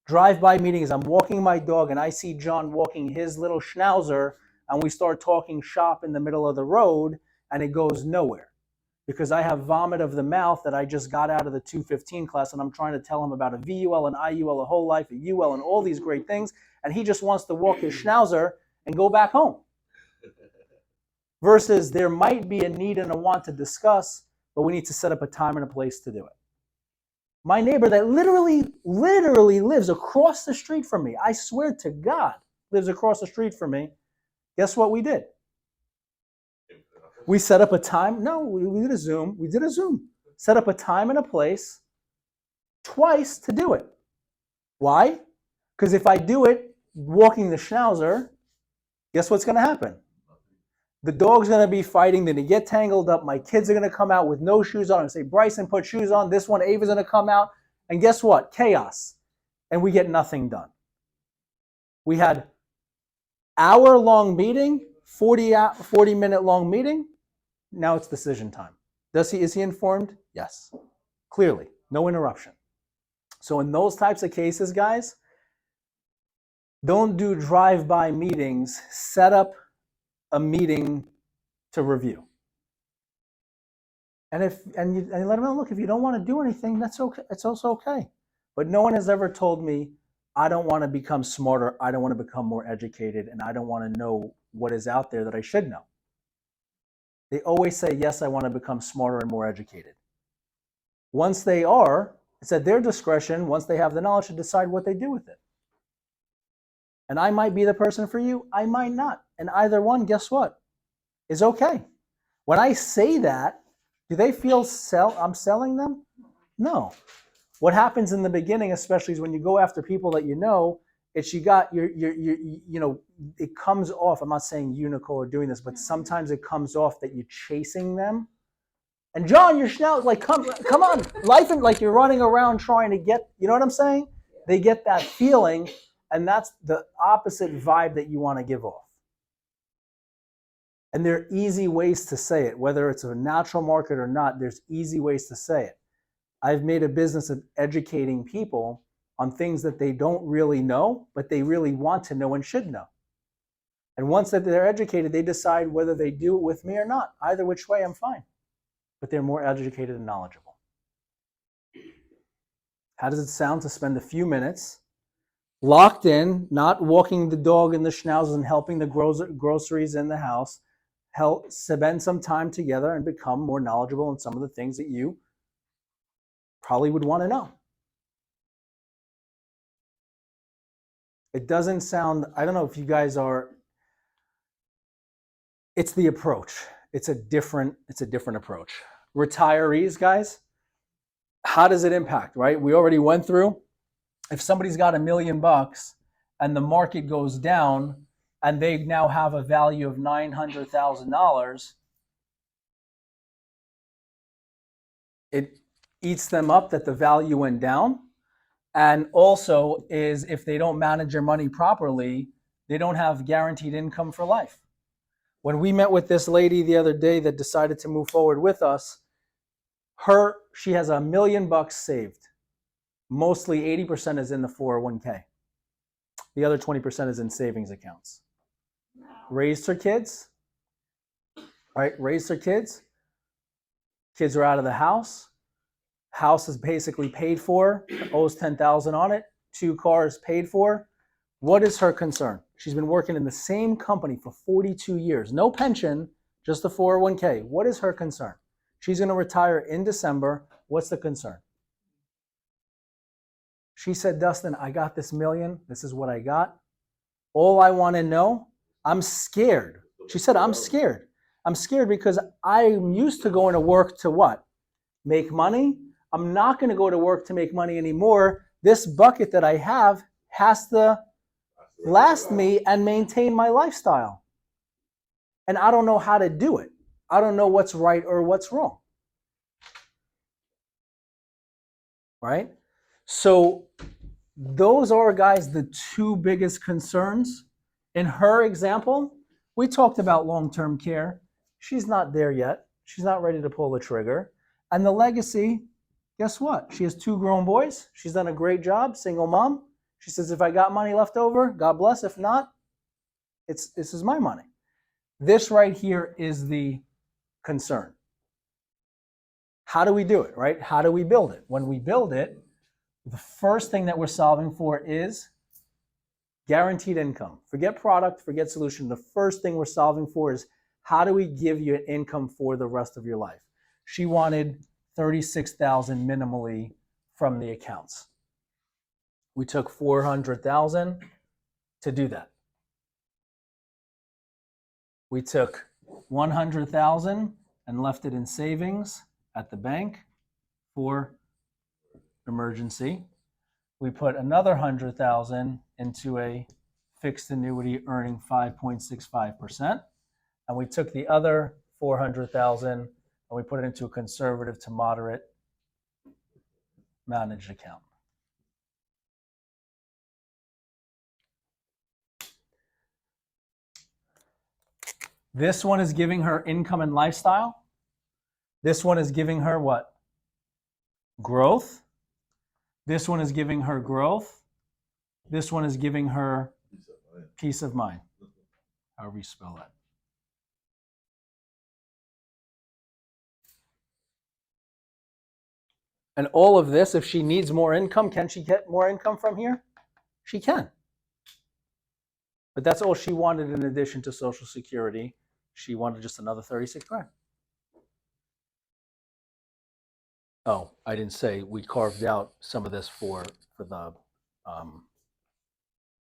Drive-by meetings, I'm walking my dog and I see John walking his little schnauzer and we start talking shop in the middle of the road and it goes nowhere. Because I have vomit of the mouth that I just got out of the 215 class and I'm trying to tell him about a VUL, an IUL, a whole life, a UL, and all these great things. And he just wants to walk his schnauzer and go back home. Versus there might be a need and a want to discuss, but we need to set up a time and a place to do it. My neighbor that literally lives across the street from me, I swear to God, lives across the street from me. Guess what we did? We set up a time. No, we did a Zoom. We did a Zoom. Set up a time and a place twice to do it. Why? Because if I do it walking the schnauzer, guess what's going to happen? The dog's going to be fighting. Then they get tangled up. My kids are going to come out with no shoes on and say, Bryson, put shoes on. This one, Ava's going to come out. And guess what? Chaos. And we get nothing done. We had hour-long meeting, 40-minute long meeting. Now it's decision time. Is he informed? Yes. Clearly. No interruption. So in those types of cases, guys, don't do drive-by meetings. Set up a meeting to review. And you let them know, look, if you don't want to do anything, that's okay. It's also okay. But no one has ever told me, I don't want to become smarter, I don't want to become more educated, and I don't want to know what is out there that I should know. They always say, yes, I want to become smarter and more educated. Once they are, it's at their discretion, once they have the knowledge, to decide what they do with it. And I might be the person for you, I might not. And either one, guess what? Is okay. When I say that, do they feel I'm selling them? No. What happens in the beginning, especially, is when you go after people that you know, it's it comes off. I'm not saying Uniqlo are doing this, but sometimes it comes off that you're chasing them. And John, you're like, come on, life, and like you're running around trying to get, you know what I'm saying? They get that feeling, and that's the opposite vibe that you want to give off. And there are easy ways to say it, whether it's a natural market or not, there's easy ways to say it. I've made a business of educating people on things that they don't really know, but they really want to know and should know. And once that they're educated, they decide whether they do it with me or not. Either which way, I'm fine. But they're more educated and knowledgeable. How does it sound to spend a few minutes locked in, not walking the dog in the schnauzers and helping the groceries in the house, spend some time together and become more knowledgeable in some of the things that you probably would want to know? It doesn't sound, I don't know if you guys are, it's the approach. It's a different approach. Retirees, guys, how does it impact, right? We already went through, if somebody's got $1 million and the market goes down and they now have a value of $900,000, it eats them up that the value went down. And also is if they don't manage their money properly, they don't have guaranteed income for life. When we met with this lady the other day that decided to move forward with us, she has $1 million saved. Mostly 80% is in the 401k. The other 20% is in savings accounts. Wow. Raised her kids, right? Raised her kids. Kids are out of the house. House is basically paid for, owes $10,000 on it. 2 cars paid for. What is her concern? She's been working in the same company for 42 years. No pension, just the 401k. What is her concern? She's going to retire in December. What's the concern? She said, Dustin, I got this $1 million. This is what I got. All I want to know, I'm scared. She said, I'm scared. I'm scared because I'm used to going to work to what? Make money. I'm not going to go to work to make money anymore. This bucket that I have has to last me and maintain my lifestyle. And I don't know how to do it. I don't know what's right or what's wrong. Right? So those are, guys, the 2 biggest concerns. In her example, we talked about long-term care. She's not there yet. She's not ready to pull the trigger. And the legacy, guess what? She has 2 grown boys. She's done a great job, single mom. She says, if I got money left over, God bless. If not, this is my money. This right here is the concern. How do we do it, right? How do we build it? When we build it, the first thing that we're solving for is guaranteed income. Forget product, forget solution. The first thing we're solving for is how do we give you an income for the rest of your life? She wanted $36,000 minimally from the accounts. We took $400,000 to do that. We took $100,000 and left it in savings at the bank for emergency. We put another $100,000 into a fixed annuity earning 5.65%. And we took the other $400,000 and we put it into a conservative to moderate managed account. This one is giving her income and lifestyle. This one is giving her what? Growth. This one is giving her growth. This one is giving her peace of mind. However you spell that. And all of this, if she needs more income, can she get more income from here? She can. But that's all she wanted in addition to Social Security. She wanted just another 36 grand. Oh, I didn't say we carved out some of this for the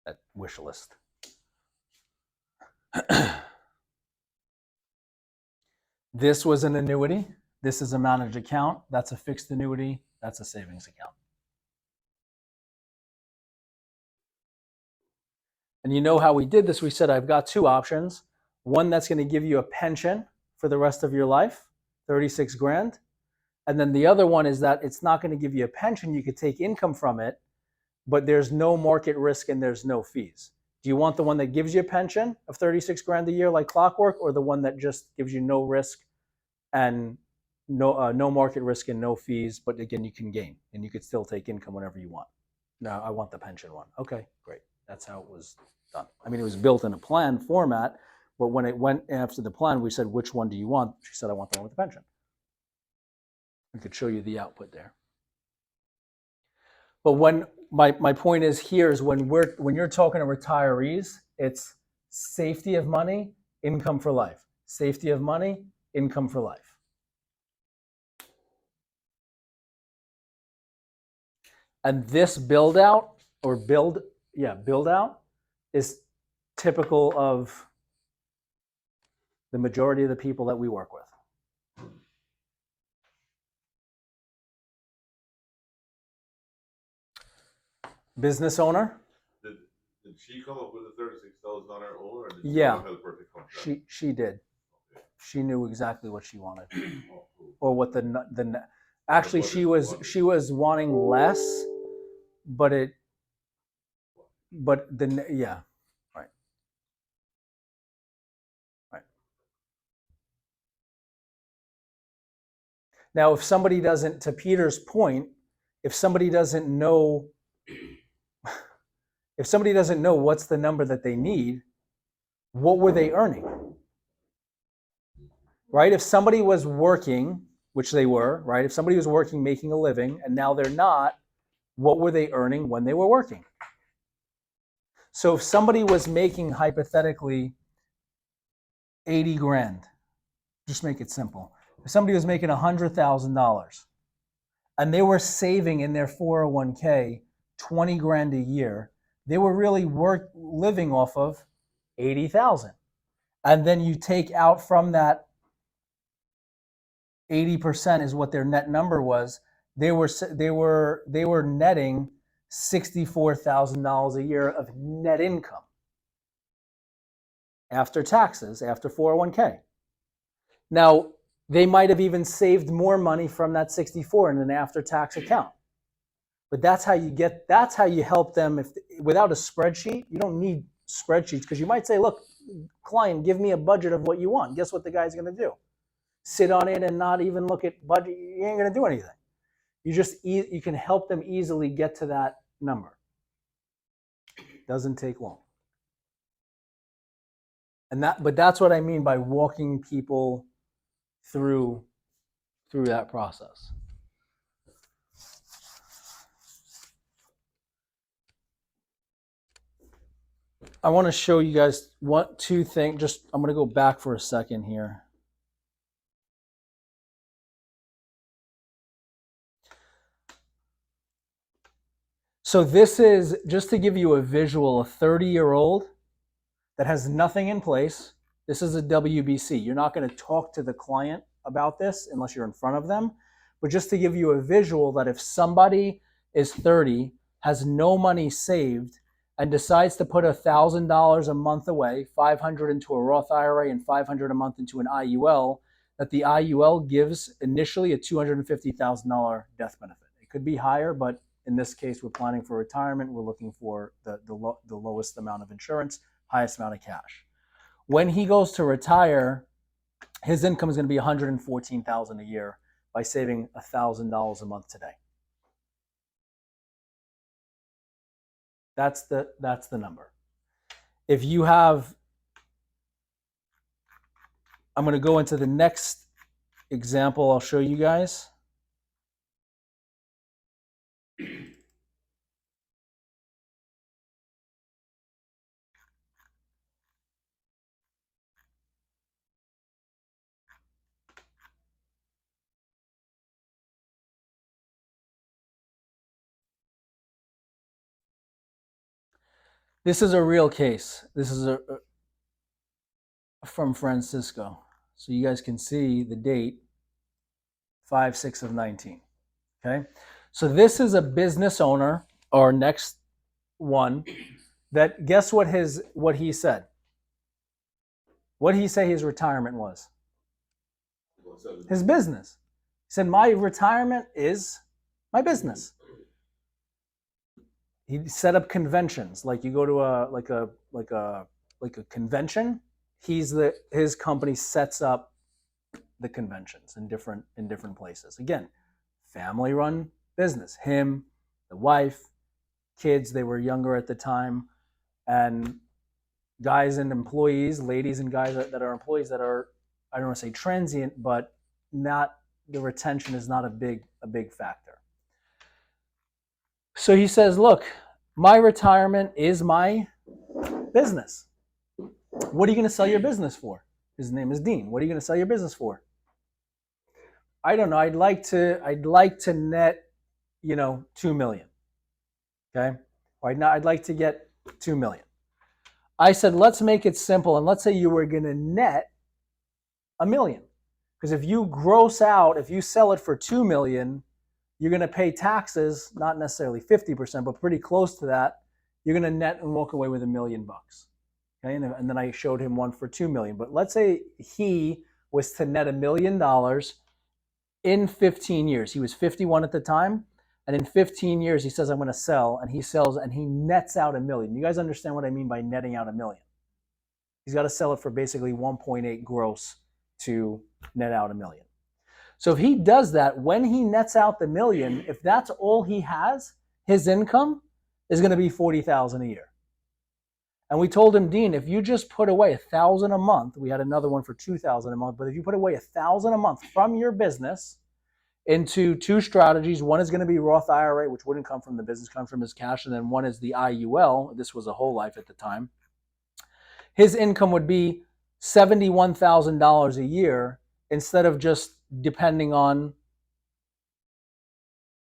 that wish list. This was an annuity. This is a managed account. That's a fixed annuity. That's a savings account. And you know how we did this? We said, I've got 2 options. One that's going to give you a pension for the rest of your life, 36 grand. And then the other one is that it's not going to give you a pension. You could take income from it, but there's no market risk and there's no fees. Do you want the one that gives you a pension of 36 grand a year like clockwork, or the one that just gives you no risk and no market risk and no fees, but again, you can gain and you could still take income whenever you want? No, I want the pension one. Okay, great. That's how it was done. I mean, it was built in a plan format, but when it went after the plan, we said, which one do you want? She said, I want the one with the pension. I could show you the output there. But when my point is here is when you're talking to retirees, it's safety of money, income for life. Safety of money, income for life. And this build out is typical of the majority of the people that we work with. Business owner. Did she come up with the 36,000 on her own, or did Yeah. someone have a perfect contract? She did. Okay. She knew exactly what she wanted, Oh, cool. or what the actually she was wanting less, but yeah, right. Now, if somebody doesn't, to Peter's point, if somebody doesn't know, what's the number that they need, what were they earning? Right? If somebody was working, which they were, right? If somebody was working, making a living, and now they're not, what were they earning when they were working? So if somebody was making, hypothetically, 80 grand, just make it simple. If somebody was making $100,000 and they were saving in their 401k 20 grand a year, they were really living off of 80,000. And then you take out from that 80% is what their net number was. They were netting $64,000 a year of net income after taxes, after 401k. Now, they might have even saved more money from that 64 in an after-tax account. But that's how you help them. Without a spreadsheet, you don't need spreadsheets, because you might say, look, client, give me a budget of what you want. Guess what the guy's going to do? Sit on it and not even look at budget. You ain't going to do anything. You can help them easily get to that number. Doesn't take long. But that's what I mean by walking people through that process. I want to show you guys two things. I'm going to go back for a second here. So this is, just to give you a visual, a 30-year-old that has nothing in place. This is a WBC. You're not going to talk to the client about this unless you're in front of them. But just to give you a visual that if somebody is 30, has no money saved, and decides to put $1,000 a month away, $500 into a Roth IRA and $500 a month into an IUL, that the IUL gives initially a $250,000 death benefit. It could be higher, but in this case, we're planning for retirement. We're looking for the lowest amount of insurance, highest amount of cash. When he goes to retire, his income is going to be $114,000 a year by saving $1,000 a month today. That's the number. If you have, I'm going to go into the next example I'll show you guys. This is a real case. This is from Francisco. So you guys can see the date, 5/6/19. Okay. So this is a business owner, our next one, that guess what he said? What did he say his retirement was? His business. He said, my retirement is my business. He set up conventions, like you go to a convention. His company sets up the conventions in different places. Again, family-run business. Him, the wife, kids. They were younger at the time, and guys and employees, ladies and guys that are employees that are, I don't want to say transient, but not, the retention is not a big factor. So he says, look, my retirement is my business. What are you going to sell your business for? His name is Dean. What are you going to sell your business for? I don't know. I'd like to net, 2 million. Okay. Or I'd like to get 2 million. I said, let's make it simple. And let's say you were going to net $1 million. Because if you gross out, if you sell it for 2 million, you're going to pay taxes, not necessarily 50%, but pretty close to that. You're going to net and walk away with $1 million. Okay, and then I showed him one for 2 million. But let's say he was to net $1 million in 15 years. He was 51 at the time, and in 15 years he says, I'm going to sell, and he sells, and he nets out $1 million. You guys understand what I mean by netting out $1 million? He's got to sell it for basically 1.8 gross to net out $1 million. So if he does that, when he nets out the $1 million, if that's all he has, his income is going to be $40,000 a year. And we told him, Dean, if you just put away $1,000 a month, we had another one for $2,000 a month, but if you put away $1,000 a month from your business into two strategies, one is going to be Roth IRA, which wouldn't come from the business, come from his cash, and then one is the IUL. This was a whole life at the time. His income would be $71,000 a year instead of just depending on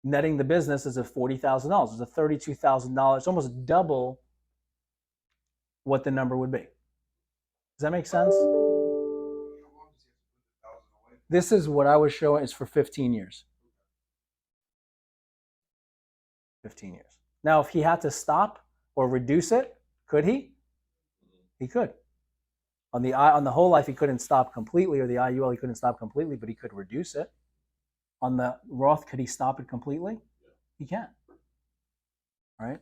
netting the business as a $40,000. It's a $32,000. It's almost double what the number would be. Does that make sense? This is what I was showing. It's for 15 years. 15 years. Now, if he had to stop or reduce it, could he? He could. On the whole life, he couldn't stop completely, or the IUL, he couldn't stop completely, but he could reduce it. On the Roth, could he stop it completely? He can. All right?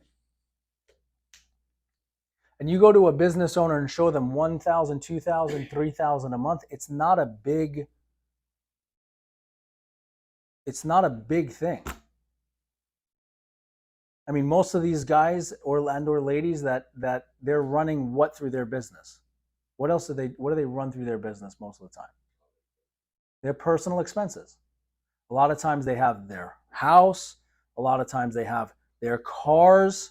And you go to a business owner and show them $1,000, $2,000, $3,000 a month, it's not a big thing. I mean, most of these guys or ladies that they're running what through their business? What do they run through their business most of the time? Their personal expenses. A lot of times they have their house, a lot of times they have their cars,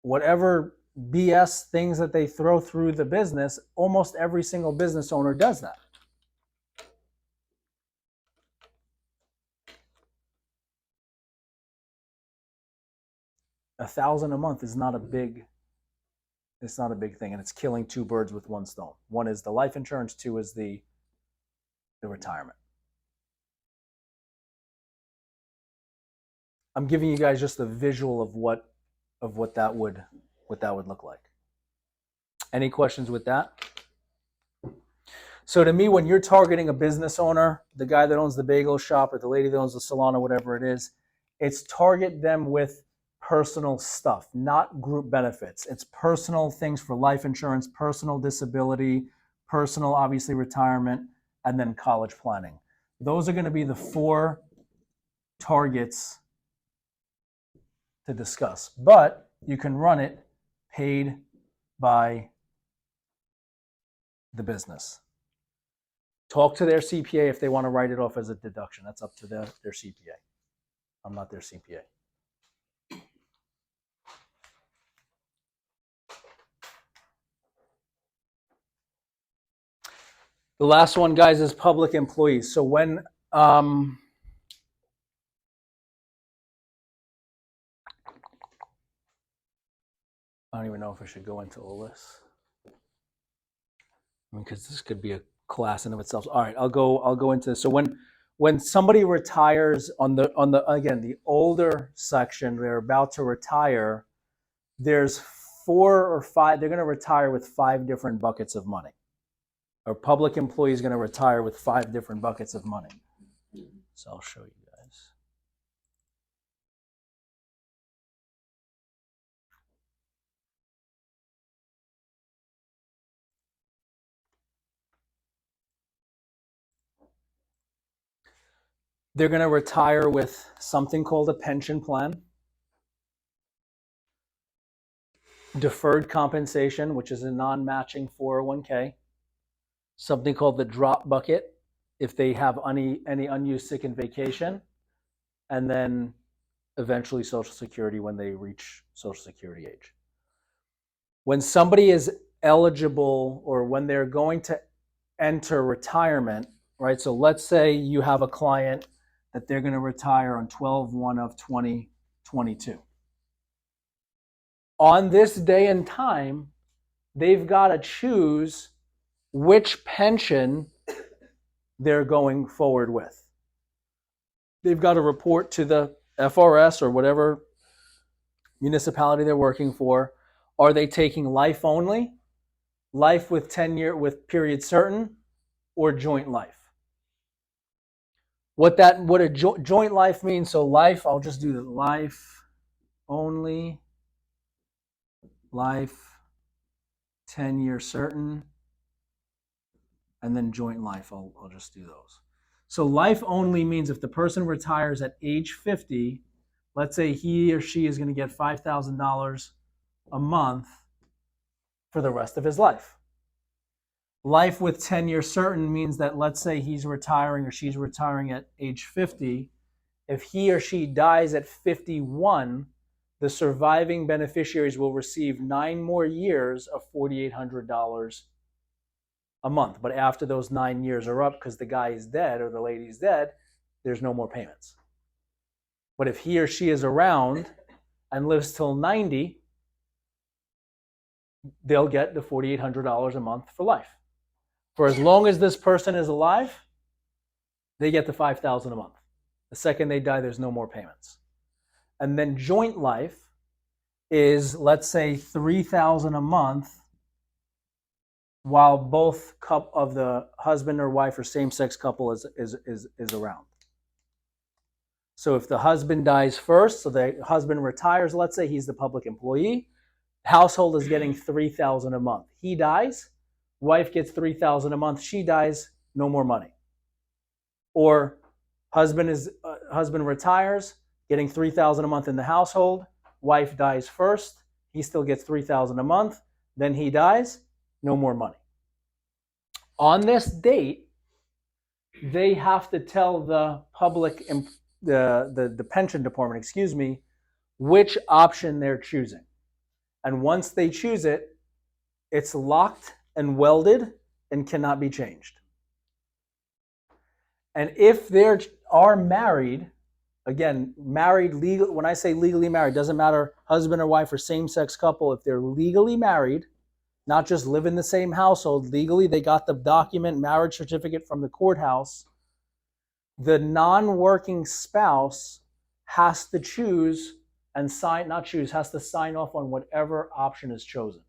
whatever BS things that they throw through the business, almost every single business owner does that. $1,000 a month is not a big thing, and it's killing two birds with one stone. One is the life insurance, two is the retirement. I'm giving you guys just a visual of what that would look like. Any questions with that? So to me, when you're targeting a business owner, the guy that owns the bagel shop or the lady that owns the salon or whatever it is, it's target them with personal stuff, not group benefits. It's personal things for life insurance, personal disability, personal, obviously, retirement, and then college planning. Those are going to be the 4 targets to discuss. But you can run it paid by the business. Talk to their CPA if they want to write it off as a deduction. That's up to their CPA. I'm not their CPA. The last one, guys, is public employees. So when I don't even know if I should go into all this. I mean, because this could be a class in of itself. All right, I'll go into this. So when somebody retires on the again, the older section, they're about to retire, there's 4 or 5, they're going to retire with 5 different buckets of money. A public employee is going to retire with 5 different buckets of money. So I'll show you guys. They're going to retire with something called a pension plan, deferred compensation, which is a non-matching 401k, something called the drop bucket if they have any unused sick and vacation, and then eventually Social Security when they reach Social Security age. When somebody is eligible or when they're going to enter retirement, right? So let's say you have a client that they're going to retire on 12/1 of 2022. On this day and time, they've got to choose which pension they're going forward with. They've got to report to the FRS or whatever municipality they're working for. Are they taking life only, life with 10-year with period certain, or joint life? What a joint life means, so life, I'll just do the life only, life 10-year certain, and then joint life. I'll just do those. So life only means if the person retires at age 50, let's say he or she is going to get $5,000 a month for the rest of his life. Life with 10-year certain means that let's say he's retiring or she's retiring at age 50. If he or she dies at 51, the surviving beneficiaries will receive 9 more years of $4,800 a month. But after those 9 years are up, because the guy is dead or the lady's dead, there's no more payments. But if he or she is around and lives till 90, they'll get the $4,800 a month for life. For as long as this person is alive, they get the $5,000 a month. The second they die, there's no more payments. And then joint life is, let's say, $3,000 a month while both of the husband or wife or same-sex couple is around. So if the husband dies first, so the husband retires, let's say he's the public employee, household is getting $3,000 a month. He dies, wife gets $3,000 a month. She dies, no more money. Or husband retires, getting $3,000 a month in the household. Wife dies first, he still gets $3,000 a month. Then he dies, no more money. On this date, they have to tell the the pension department, which option they're choosing. And once they choose it, it's locked and welded and cannot be changed. And if they are married, again, married legal, when I say legally married, doesn't matter husband or wife or same-sex couple, if they're legally married, not just live in the same household, legally they got the document, marriage certificate from the courthouse, the non-working spouse has to choose and has to sign off on whatever option is chosen.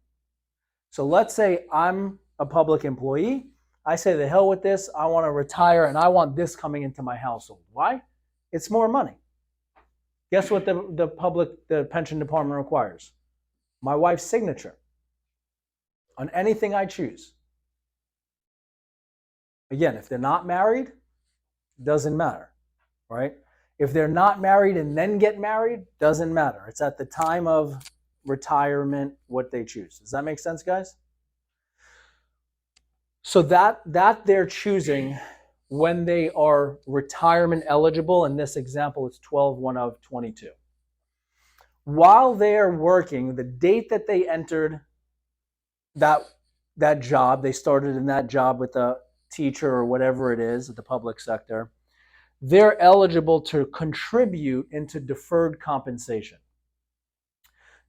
So let's say I'm a public employee. I say, the hell with this. I want to retire and I want this coming into my household. Why? It's more money. Guess what the pension department requires? My wife's signature on anything I choose. Again, if they're not married, doesn't matter, right? If they're not married and then get married, doesn't matter. It's at the time of retirement what they choose. Does that make sense, guys? So that they're choosing when they are retirement eligible. In this example, it's 12/1 of 22. While they're working, the date that they entered that job, they started in that job with a teacher or whatever it is at the public sector, they're eligible to contribute into deferred compensation.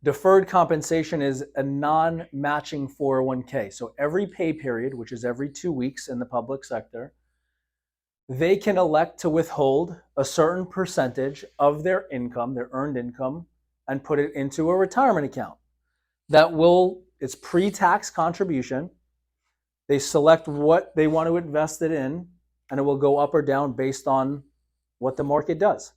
Deferred compensation is a non-matching 401k. So every pay period, which is every 2 weeks in the public sector, they can elect to withhold a certain percentage of their income, their earned income, and put it into a retirement account. It's pre-tax contribution. They select what they want to invest it in, and it will go up or down based on what the market does.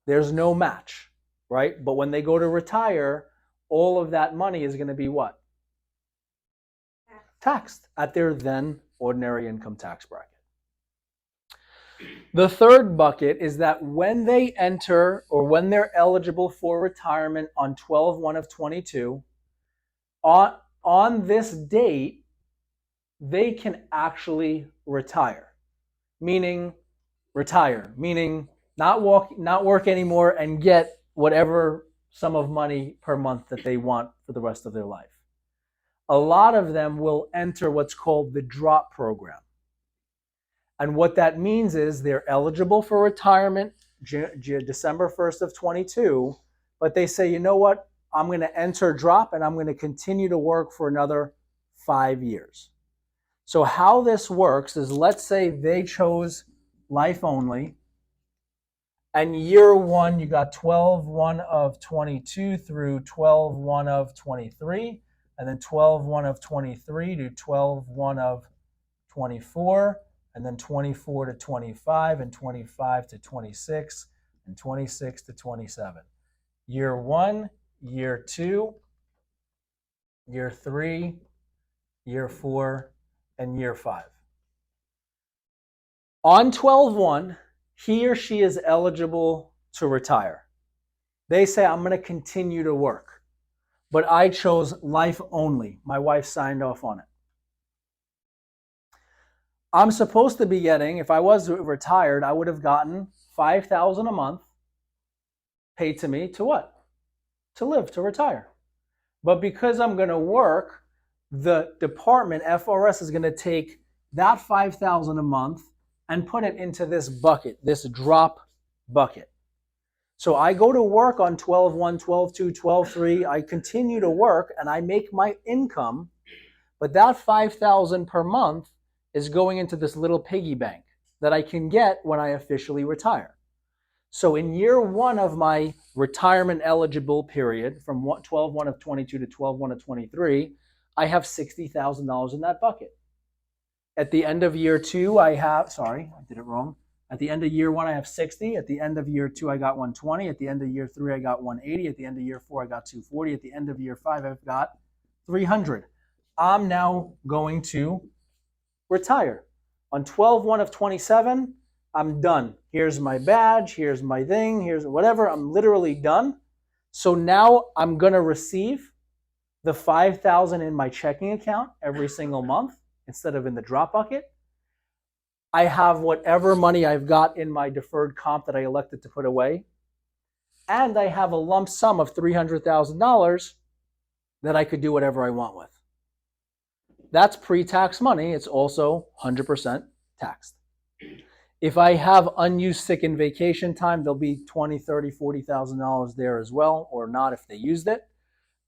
There's no match, right? But when they go to retire, all of that money is going to be what? Taxed at their then ordinary income tax bracket. The third bucket is that when they enter or when they're eligible for retirement on 12/1 of 22, on this date, they can actually retire. Meaning not work anymore and get whatever sum of money per month that they want for the rest of their life. A lot of them will enter what's called the drop program. And what that means is they're eligible for retirement December 1st of 22, but they say, you know what? I'm going to enter drop and I'm going to continue to work for another 5 years. So how this works is, let's say they chose life only, and year one, you got 12/1 of 22 through 12/1 of 23, and then 12/1 of 23 to 12/1 of 24, and then 24 to 25, and 25 to 26, and 26 to 27. Year one, year two, year three, year four, and year 5. On 12/1, he or she is eligible to retire. They say, I'm going to continue to work, but I chose life only. My wife signed off on it. I'm supposed to be getting, if I was retired, I would have gotten $5,000 a month paid to me to what? To live, to retire. But because I'm going to work, the department, FRS, is going to take that $5,000 a month and put it into this bucket, this drop bucket. So I go to work on 12/1, 12/2, 12/3. I continue to work and I make my income, but that $5,000 per month is going into this little piggy bank that I can get when I officially retire. So in year 1 of my retirement eligible period, from 12/1 of 22 to 12/1 of 23, I have $60,000 in that bucket. At the end of year 2, I did it wrong. At the end of year 1, I have 60. At the end of year 2, I got 120. At the end of year 3, I got 180. At the end of year 4, I got 240. At the end of year 5, I've got 300. I'm now going to retire. On 12/1 of 27, I'm done. Here's my badge, here's my thing, here's whatever. I'm literally done. So now I'm going to receive the $5,000 in my checking account every single month instead of in the drop bucket. I have whatever money I've got in my deferred comp that I elected to put away. And I have a lump sum of $300,000 that I could do whatever I want with. That's pre-tax money. It's also 100% taxed. If I have unused sick and vacation time, there'll be $20,000, $30,000, $40,000 there as well, or not if they used it.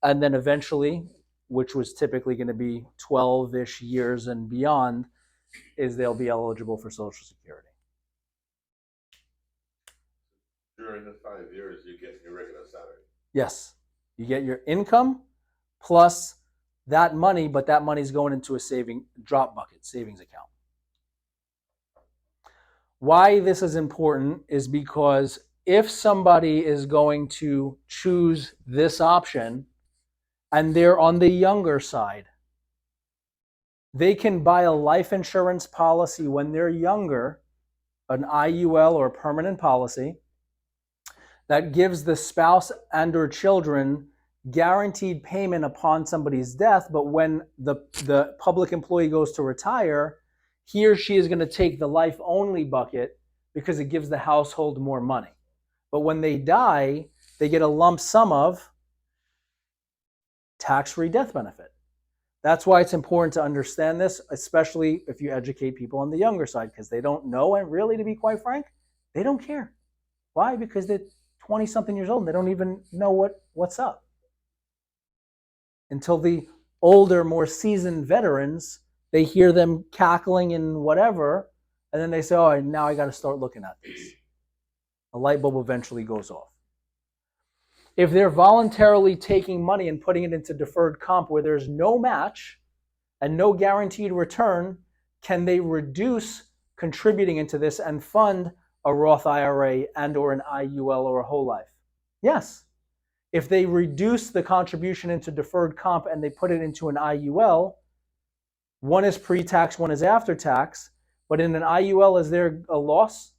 And then eventually, which was typically going to be 12-ish years and beyond, is they'll be eligible for Social Security. During the 5 years, you get your regular salary. Yes. You get your income plus that money, but that money's going into a drop bucket, savings account. Why this is important is because if somebody is going to choose this option and they're on the younger side, they can buy a life insurance policy when they're younger, an IUL or a permanent policy, that gives the spouse and or children guaranteed payment upon somebody's death, but when the public employee goes to retire, he or she is going to take the life-only bucket because it gives the household more money. But when they die, they get a lump sum of tax-free death benefit. That's why it's important to understand this, especially if you educate people on the younger side, because they don't know, and really, to be quite frank, they don't care. Why? Because they're 20-something years old and they don't even know what's up. Until the older, more seasoned veterans, they hear them cackling and whatever, and then they say, oh, now I got to start looking at this. A light bulb eventually goes off. If they're voluntarily taking money and putting it into deferred comp where there's no match and no guaranteed return, can they reduce contributing into this and fund a Roth IRA and or an IUL or a whole life? Yes. If they reduce the contribution into deferred comp and they put it into an IUL, one is pre-tax, one is after tax, but in an IUL, is there a loss?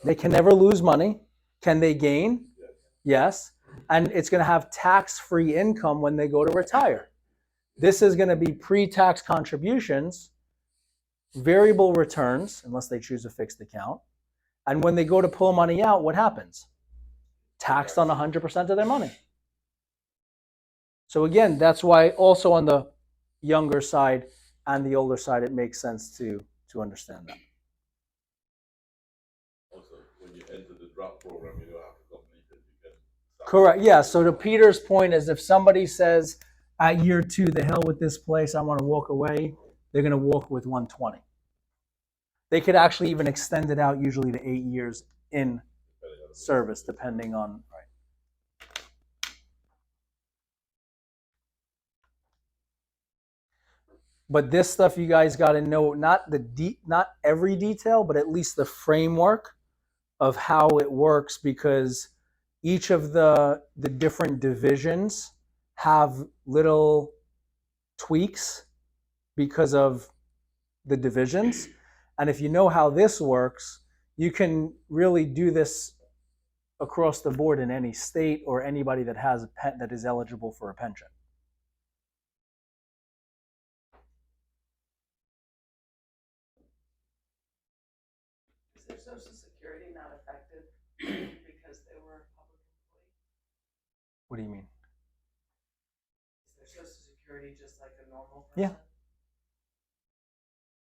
They can never lose money. Can they gain? Yes. And it's going to have tax-free income when they go to retire. This is going to be pre-tax contributions, variable returns, unless they choose a fixed account. And when they go to pull money out, what happens? Taxed on 100% of their money. So again, that's why also on the younger side and the older side, it makes sense to understand that. Also, when you enter the drop program, you don't have to complete it. You can start. Correct. Yeah. So to Peter's point is, if somebody says at year 2, the hell with this place, I want to walk away, they're going to walk with 120. They could actually even extend it out usually to 8 years in service, depending on, right. But this stuff you guys got to know, not every detail, but at least the framework of how it works, because each of the different divisions have little tweaks because of the divisions. And if you know how this works, you can really do this across the board in any state or anybody that has that is eligible for a pension. Is their social security not affected because they were a public employee? What do you mean? Is their social security just like a normal person? Yeah.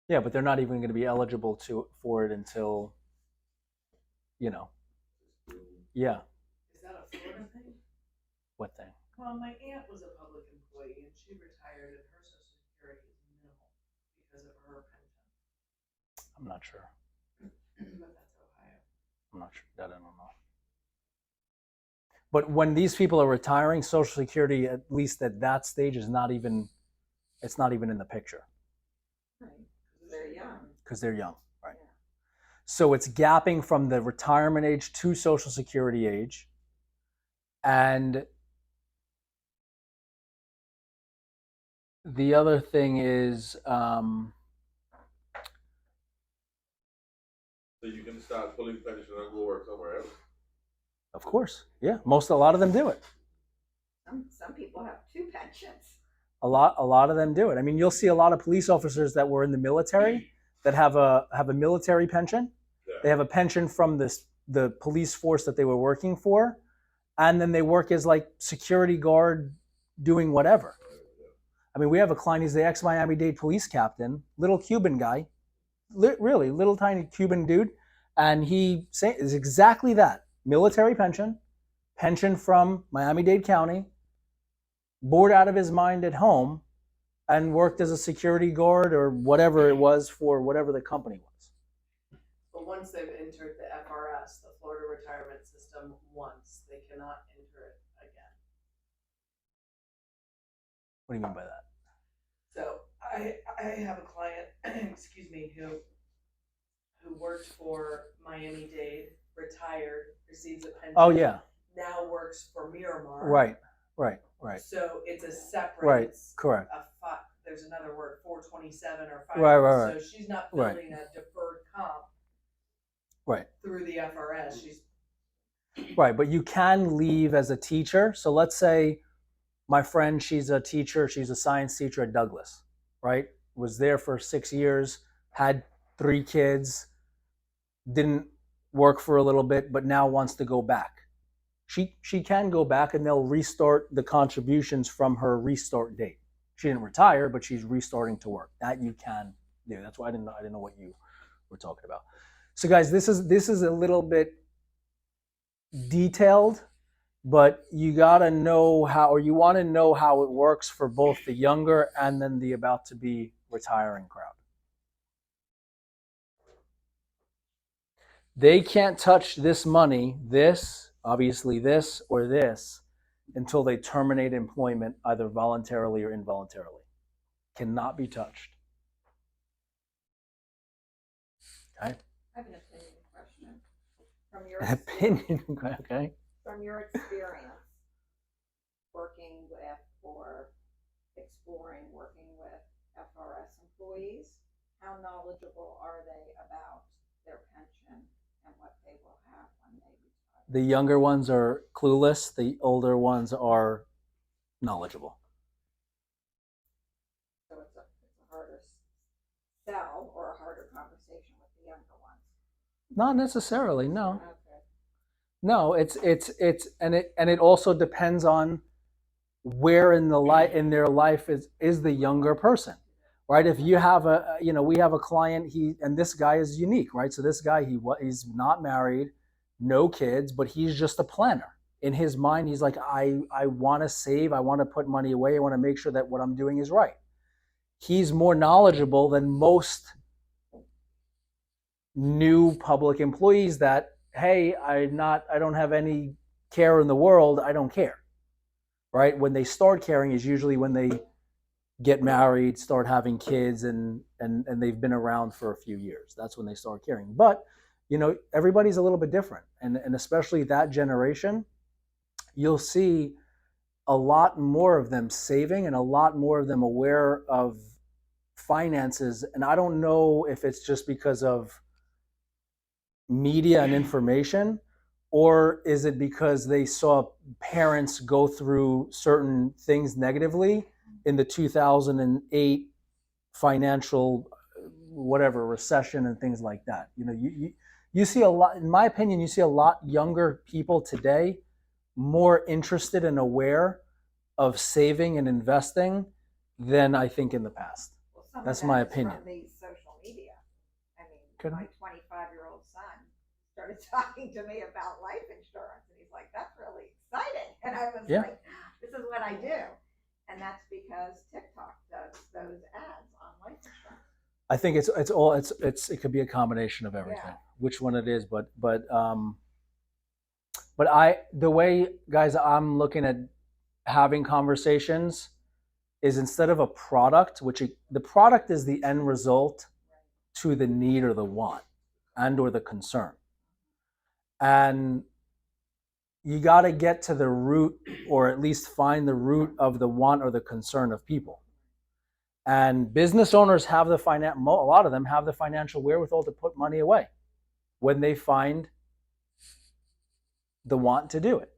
Yeah, but they're not even going to be eligible for it until, you know. Yeah. Is that a Florida thing? What thing? Well, my aunt was a public employee and she retired and her social security is minimal because of her pension. I'm not sure. But that's Ohio. I'm not sure. That I don't know. But when these people are retiring, Social Security, at least at that stage, is not even. It's not even in the picture Right. They're young. because they're young, right? Yeah. So it's gapping from the retirement age to Social Security age, and the other thing is. So you can start pulling pension and go work somewhere else. Of course, yeah. A lot of them do it. Some people have 2 pensions. A lot of them do it. I mean, you'll see a lot of police officers that were in the military that have a military pension. Yeah. They have a pension from the police force that they were working for, and then they work as like security guard doing whatever. I mean, we have a client, he's the ex-Miami-Dade police captain, little Cuban guy, really little tiny Cuban dude, and he is exactly that. Military pension from Miami-Dade County, bored out of his mind at home, and worked as a security guard or whatever it was for whatever the company was. But once they've entered the FRS, the Florida retirement system, once, they cannot enter it again. What do you mean by that? So I have a client, excuse me, who worked for Miami-Dade, retired, receives a pension. Oh yeah. Now works for Miramar. Right. So it's a separate. Right. It's Correct. there's another word, 427 or 5. Right. So she's not Right. building a deferred comp. Right. Through the FRS, she's. Right, but you can leave as a teacher. So let's say my friend, she's a teacher, she's a science teacher at Douglas, right? Was there for 6 years, had 3 kids, didn't work for a little bit, but now wants to go back. She can go back and they'll restart the contributions from her restart date. She didn't retire, but she's restarting to work. That you can do. That's why I didn't know what you were talking about. So guys, this is a little bit detailed, but you gotta know how, or you want to know how it works for both the younger and then the about to be retiring crowd. They can't touch this money, obviously this or this, until they terminate employment either voluntarily or involuntarily. Cannot be touched. Okay? I have an opinion question. From your Opinion, okay? From your experience working with or exploring working with FRS employees, how knowledgeable are they about their pension and what they will have when they retire? The younger ones are clueless. The older ones are knowledgeable. So it's a harder sell or a harder conversation with the younger ones. Not necessarily, no. Okay. No, it's and it also depends on where in their life is the younger person, right? If you have we have a client, and this guy is unique, right? So this guy, he's not married, no kids, but he's just a planner. In his mind, he's like, I want to save, I want to put money away, I want to make sure that what I'm doing is right. He's more knowledgeable than most new public employees that, hey, I don't have any care in the world, I don't care, right? When they start caring is usually when they get married, start having kids, and they've been around for a few years. That's when they start caring. But, everybody's a little bit different. And especially that generation, you'll see a lot more of them saving and a lot more of them aware of finances, and I don't know if it's just because of media and information, or is it because they saw parents go through certain things negatively in the 2008 financial whatever recession and things like that. You know, you see a lot, in my opinion, you see a lot younger people today more interested and aware of saving and investing than I think in the past. Well, some of That's that my is opinion. From the social media. I mean, Could my be. 25-year-old son started talking to me about life insurance, and he's like, "That's really exciting." And I was Yeah. like, "This is what I do," and that's because TikTok does those ads on life insurance. I think it could be a combination of everything. Yeah. Which one it is, but the way, guys, I'm looking at having conversations is instead of a product, the product is the end result to the need or the want and or the concern. And you got to get to the root, or at least find the root of the want or the concern of people. And business owners have a lot of them have the financial wherewithal to put money away when they find the want to do it.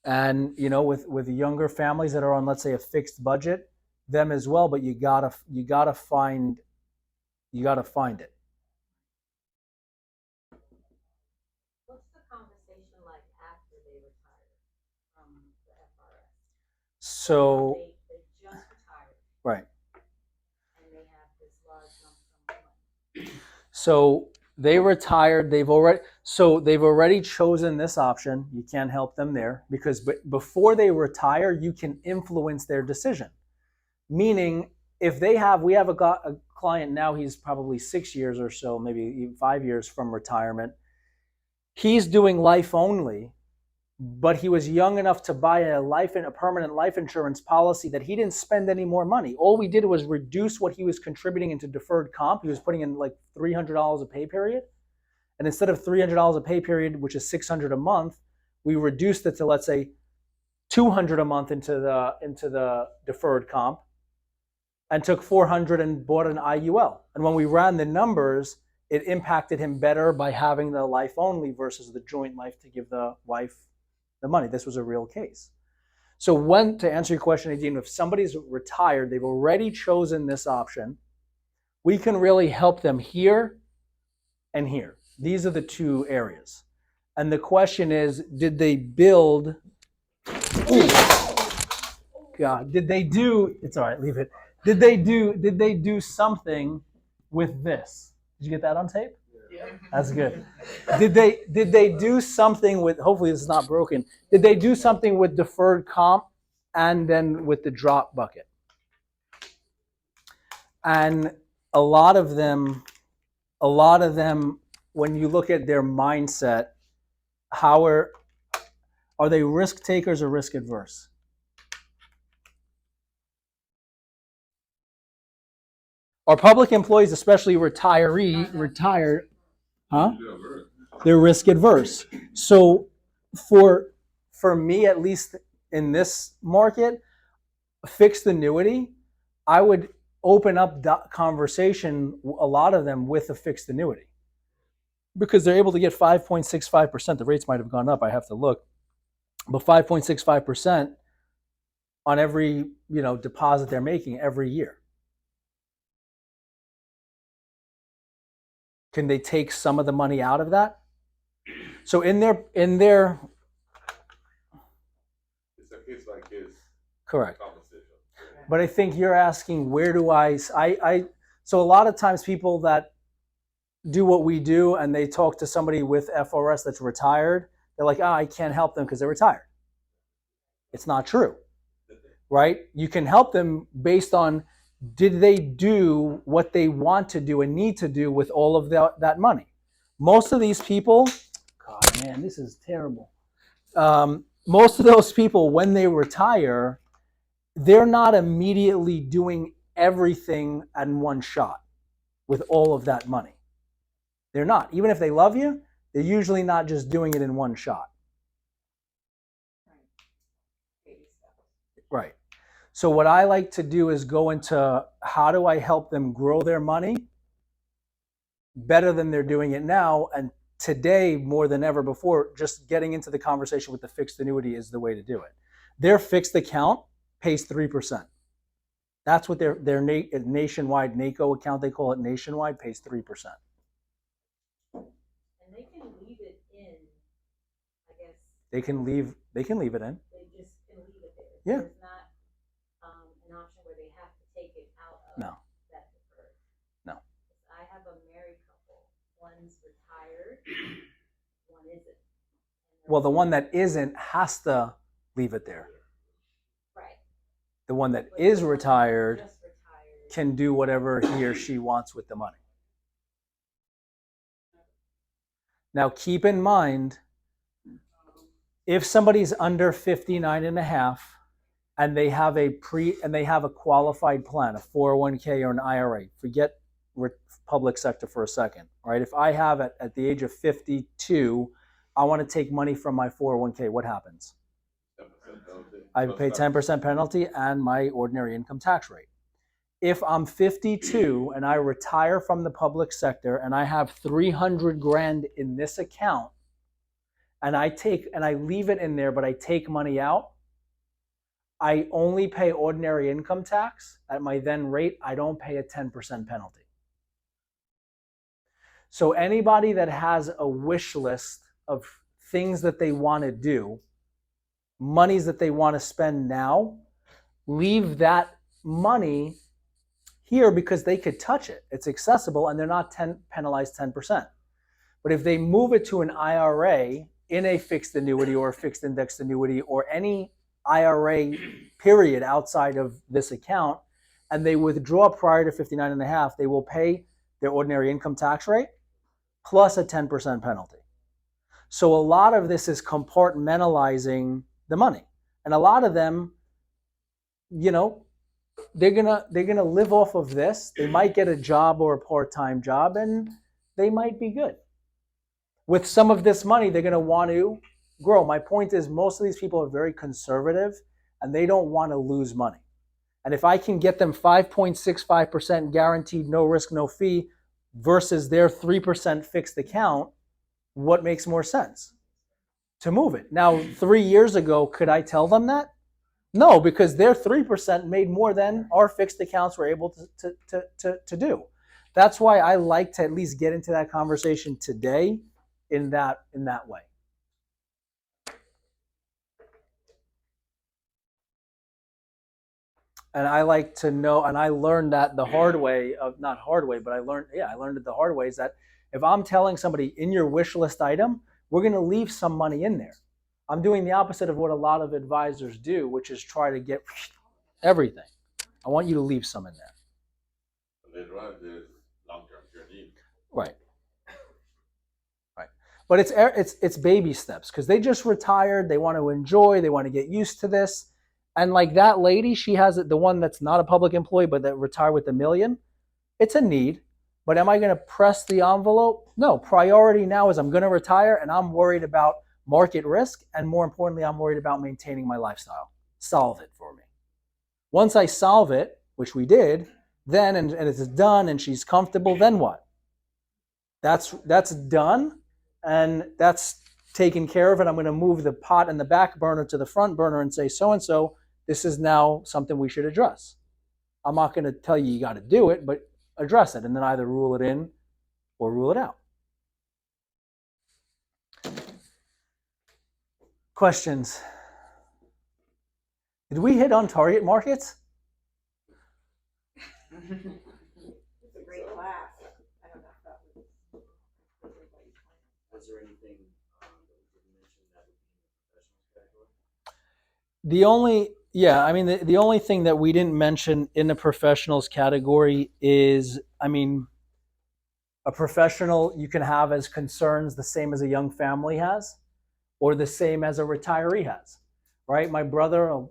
And you know, with younger families that are on, let's say, a fixed budget, them as well. But you gotta find it. What's the conversation like after they retire from the FRS? So They just retired right. and they have this large lump sum of money. So they retired. They've already chosen this option. You can't help them there because before they retire, you can influence their decision. Meaning, if we have a client now, he's probably 6 years or so, maybe even 5 years from retirement. He's doing life only, but he was young enough to buy a permanent life insurance policy that he didn't spend any more money. All we did was reduce what he was contributing into deferred comp. He was putting in like $300 a pay period. And instead of $300 a pay period, which is $600 a month, we reduced it to, let's say, $200 a month into the deferred comp, and took $400 and bought an IUL. And when we ran the numbers, it impacted him better by having the life only versus the joint life to give the wife the money. This was a real case. So to answer your question, Nadine, if somebody's retired, they've already chosen this option, we can really help them here and here. These are the two areas. And the question is, did they build, it's all right, leave it. Did they do something with this? Did you get that on tape? Yeah. That's good. Did they do something with, hopefully this is not broken, did they do something with deferred comp and then with the drop bucket? And a lot of them, when you look at their mindset, how are they risk takers or risk adverse? Are public employees, especially retired, huh? They're risk adverse. So for me, at least in this market, fixed annuity, I would open up that conversation, a lot of them, with a fixed annuity. Because they're able to get 5.65%. The rates might have gone up, I have to look. But 5.65% on every deposit they're making every year. Can they take some of the money out of that? So in their It's a case by case correct. conversation. But I think you're asking, where do I so a lot of times people that do what we do and they talk to somebody with FRS that's retired, they're like, I can't help them because they're retired. It's not true, right? You can help them based on, did they do what they want to do and need to do with all of that money? Most of these people, God, man, this is terrible. Most of those people, when they retire, they're not immediately doing everything in one shot with all of that money. They're not. Even if they love you, they're usually not just doing it in one shot. Right. So what I like to do is go into how do I help them grow their money better than they're doing it now. And today, more than ever before, just getting into the conversation with the fixed annuity is the way to do it. Their fixed account pays 3%. That's what their nationwide NACO account, they call it nationwide, pays 3%. And they can leave it in, I guess, They can leave it in. they just can leave it there. Yeah. There's not, an option where they have to take it out of No. that deferred. No. I have a married couple, one's retired, one isn't. And Well, the one that isn't has to leave it there. Right. The one that But is the one retired that's just retired, can do whatever he or she wants with the money. Now, keep in mind, if somebody's under 59 and a half and they have a qualified plan, a 401k or an IRA, forget public sector for a second, right? If I have at the age of 52, I want to take money from my 401k, what happens? 10% penalty. I Plus pay tax. 10% penalty and my ordinary income tax rate. If I'm 52 and I retire from the public sector and I have 300 grand in this account and I leave it in there, but I take money out, I only pay ordinary income tax at my then rate. I don't pay a 10% penalty. So anybody that has a wish list of things that they want to do, monies that they want to spend now, leave that money here because they could touch it. It's accessible and they're not penalized 10%. But if they move it to an IRA in a fixed annuity or a fixed indexed annuity or any IRA period outside of this account, and they withdraw prior to 59 and a half, they will pay their ordinary income tax rate plus a 10% penalty. So a lot of this is compartmentalizing the money. And a lot of them, they're gonna live off of this. They might get a job or a part-time job and they might be good. With some of this money, they're gonna want to grow. My point is most of these people are very conservative and they don't want to lose money. And if I can get them 5.65% guaranteed, no risk, no fee versus their 3% fixed account, what makes more sense? To move it. Now, 3 years ago, could I tell them that? No, because their 3% made more than our fixed accounts were able to do. That's why I like to at least get into that conversation today in that way. And I like to know, and I learned that the hard way not hard way, but I learned it the hard way is that if I'm telling somebody in your wish list item, we're going to leave some money in there. I'm doing the opposite of what a lot of advisors do, which is try to get everything. I want you to leave some in there. Later on, there's long-term care needs. Right. But it's baby steps because they just retired. They want to enjoy. They want to get used to this. And like that lady, she has it, the one that's not a public employee, but that retired with $1 million. It's a need. But am I going to press the envelope? No. Priority now is I'm going to retire and I'm worried about market risk. And more importantly, I'm worried about maintaining my lifestyle. Solve it for me. Once I solve it, which we did, then, and it's done and she's comfortable, then what? That's done. And that's taken care of, and I'm going to move the pot and the back burner to the front burner and say, so-and-so, this is now something we should address. I'm not going to tell you got to do it, but address it, and then either rule it in or rule it out. Questions? Did we hit on target markets? It's a great class. I don't know if that was everybody's plan. Was there anything that we didn't mention that would be in the professionals category? The only thing that we didn't mention in the professionals category is, a professional you can have as concerns the same as a young family has, or the same as a retiree has, right? My brother,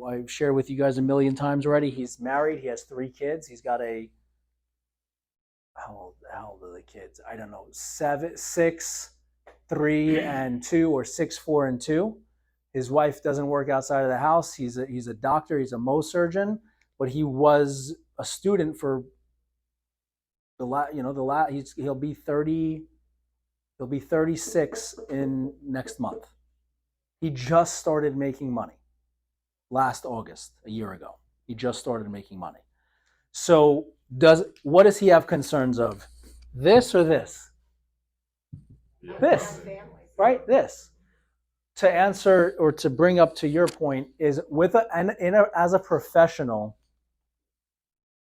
I've shared with you guys a million times already. He's married. He has 3 kids. He's got how old are the kids? I don't know, 7, 6, 3, and 2, or 6, 4, and 2. His wife doesn't work outside of the house. He's a doctor. He's a Mohs surgeon, but he was a student for he'll be 30. He'll be 36 in next month. He just started making money last August, a year ago. He just started making money. So what does he have concerns of? This or this? Yeah. This, Families. right? This. To answer or to bring up to your point is as a professional,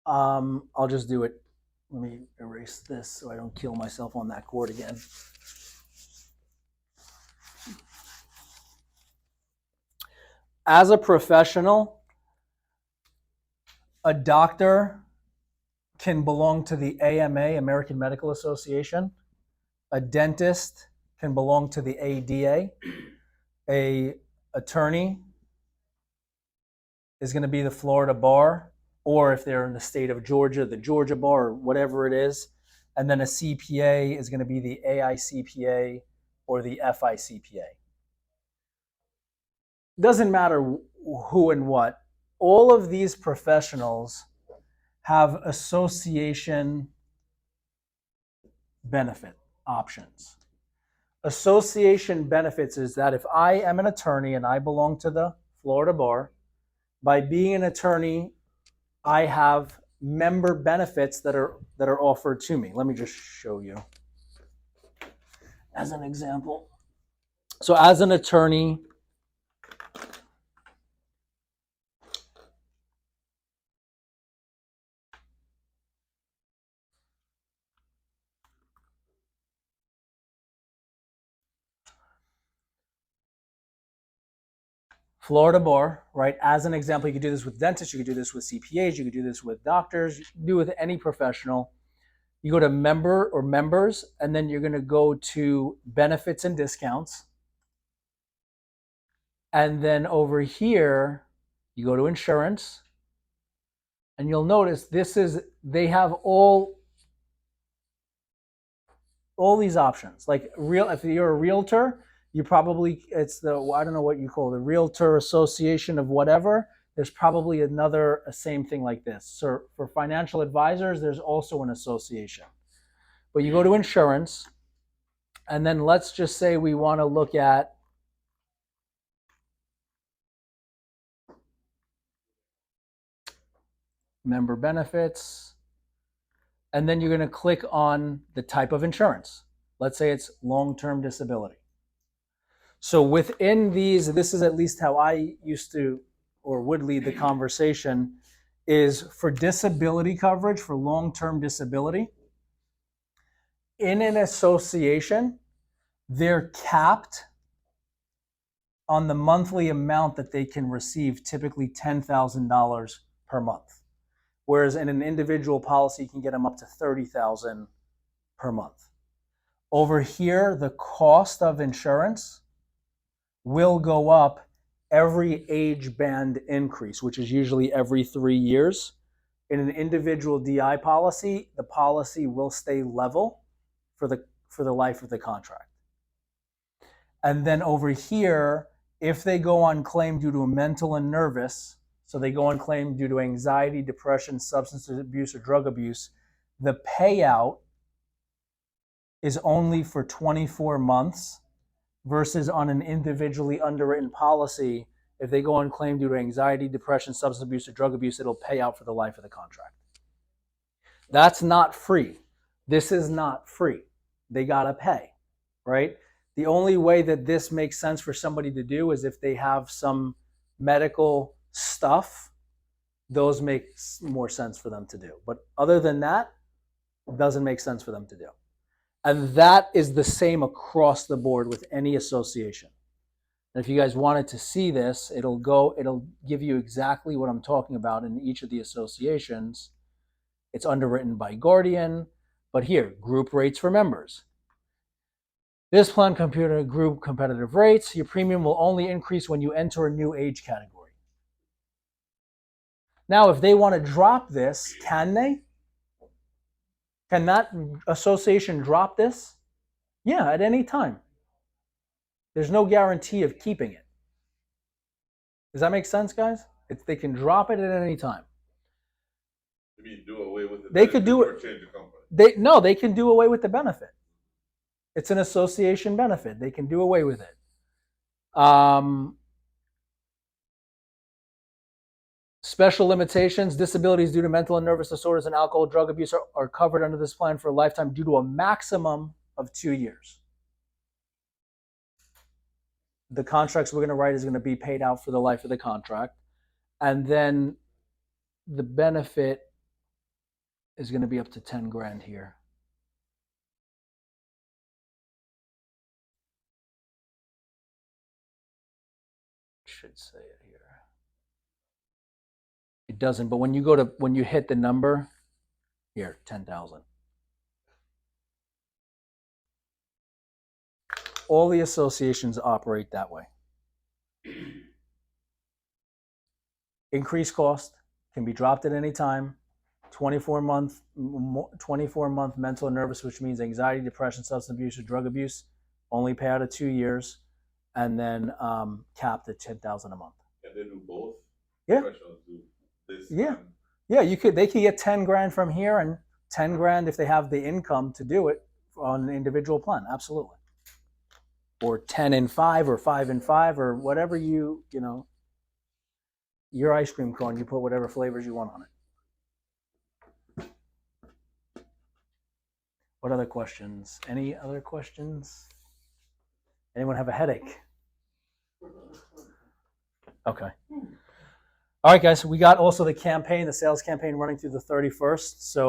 I'll just do it. Let me erase this so I don't kill myself on that cord again. As a professional, a doctor can belong to the AMA, American Medical Association. A dentist can belong to the ADA. A attorney is going to be the Florida bar, or if they're in the state of Georgia, the Georgia bar, or whatever it is. And then a CPA is going to be the AICPA or the FICPA. Doesn't matter who and what. All of these professionals have association benefit options. Association benefits is that if I am an attorney and I belong to the Florida bar, by being an attorney, I have member benefits that are offered to me. Let me just show you as an example. So as an attorney, Florida bar, right? As an example, you could do this with dentists, you could do this with CPAs, you could do this with doctors, you can do it with any professional. You go to member or members, and then you're going to go to benefits and discounts. And then over here, you go to insurance, and you'll notice they have all these options. Like if you're a realtor, you probably, I don't know what you call it, the Realtor Association of whatever. There's probably a same thing like this. So for financial advisors, there's also an association. But you go to insurance, and then let's just say we want to look at member benefits, and then you're going to click on the type of insurance. Let's say it's long-term disability. So within these, this is at least how I used to or would lead the conversation, is for disability coverage, for long-term disability, in an association, they're capped on the monthly amount that they can receive, typically $10,000 per month. Whereas in an individual policy, you can get them up to $30,000 per month. Over here, the cost of insurance will go up every age band increase, which is usually every 3 years. In an individual DI policy, the policy will stay level for the life of the contract. And then over here, if they go on claim due to a mental and nervous, so they go on claim due to anxiety, depression, substance abuse, or drug abuse, the payout is only for 24 months versus on an individually underwritten policy, if they go on claim due to anxiety, depression, substance abuse, or drug abuse, it'll pay out for the life of the contract. That's not free. This is not free. They gotta pay, right? The only way that this makes sense for somebody to do is if they have some medical stuff, those make more sense for them to do. But other than that, it doesn't make sense for them to do. And that is the same across the board with any association. And if you guys wanted to see this, it'll give you exactly what I'm talking about in each of the associations. It's underwritten by Guardian, but here, group rates for members. This plan computer group competitive rates. Your premium will only increase when you enter a new age category. Now, if they want to drop this, can they? Can that association drop this? Yeah, at any time. There's no guarantee of keeping it. Does that make sense, guys? They can drop it at any time. You mean do away with the They could do benefit it- or change the company? They can do away with the benefit. It's an association benefit. They can do away with it. Special limitations, disabilities due to mental and nervous disorders and alcohol, drug abuse are covered under this plan for a lifetime due to a maximum of 2 years. The contracts we're going to write is going to be paid out for the life of the contract. And then the benefit is going to be up to 10 grand here. Should say it here. It doesn't, but when you hit the number, here, 10,000. All the associations operate that way. Increased cost can be dropped at any time. 24-month mental and nervous, which means anxiety, depression, substance abuse, or drug abuse, only pay out at 2 years, and then capped at 10,000 a month. Can they do both? Yeah. Professionals do this. Yeah. and- Yeah, they could get 10 grand from here and 10 grand if they have the income to do it on an individual plan. Absolutely. Or 10 and 5 or 5 and 5 or whatever you know, your ice cream cone, you put whatever flavors you want on it. What other questions? Any other questions? Anyone have a headache? Okay. All right, guys, we got also the campaign, the sales campaign running through the 31st. So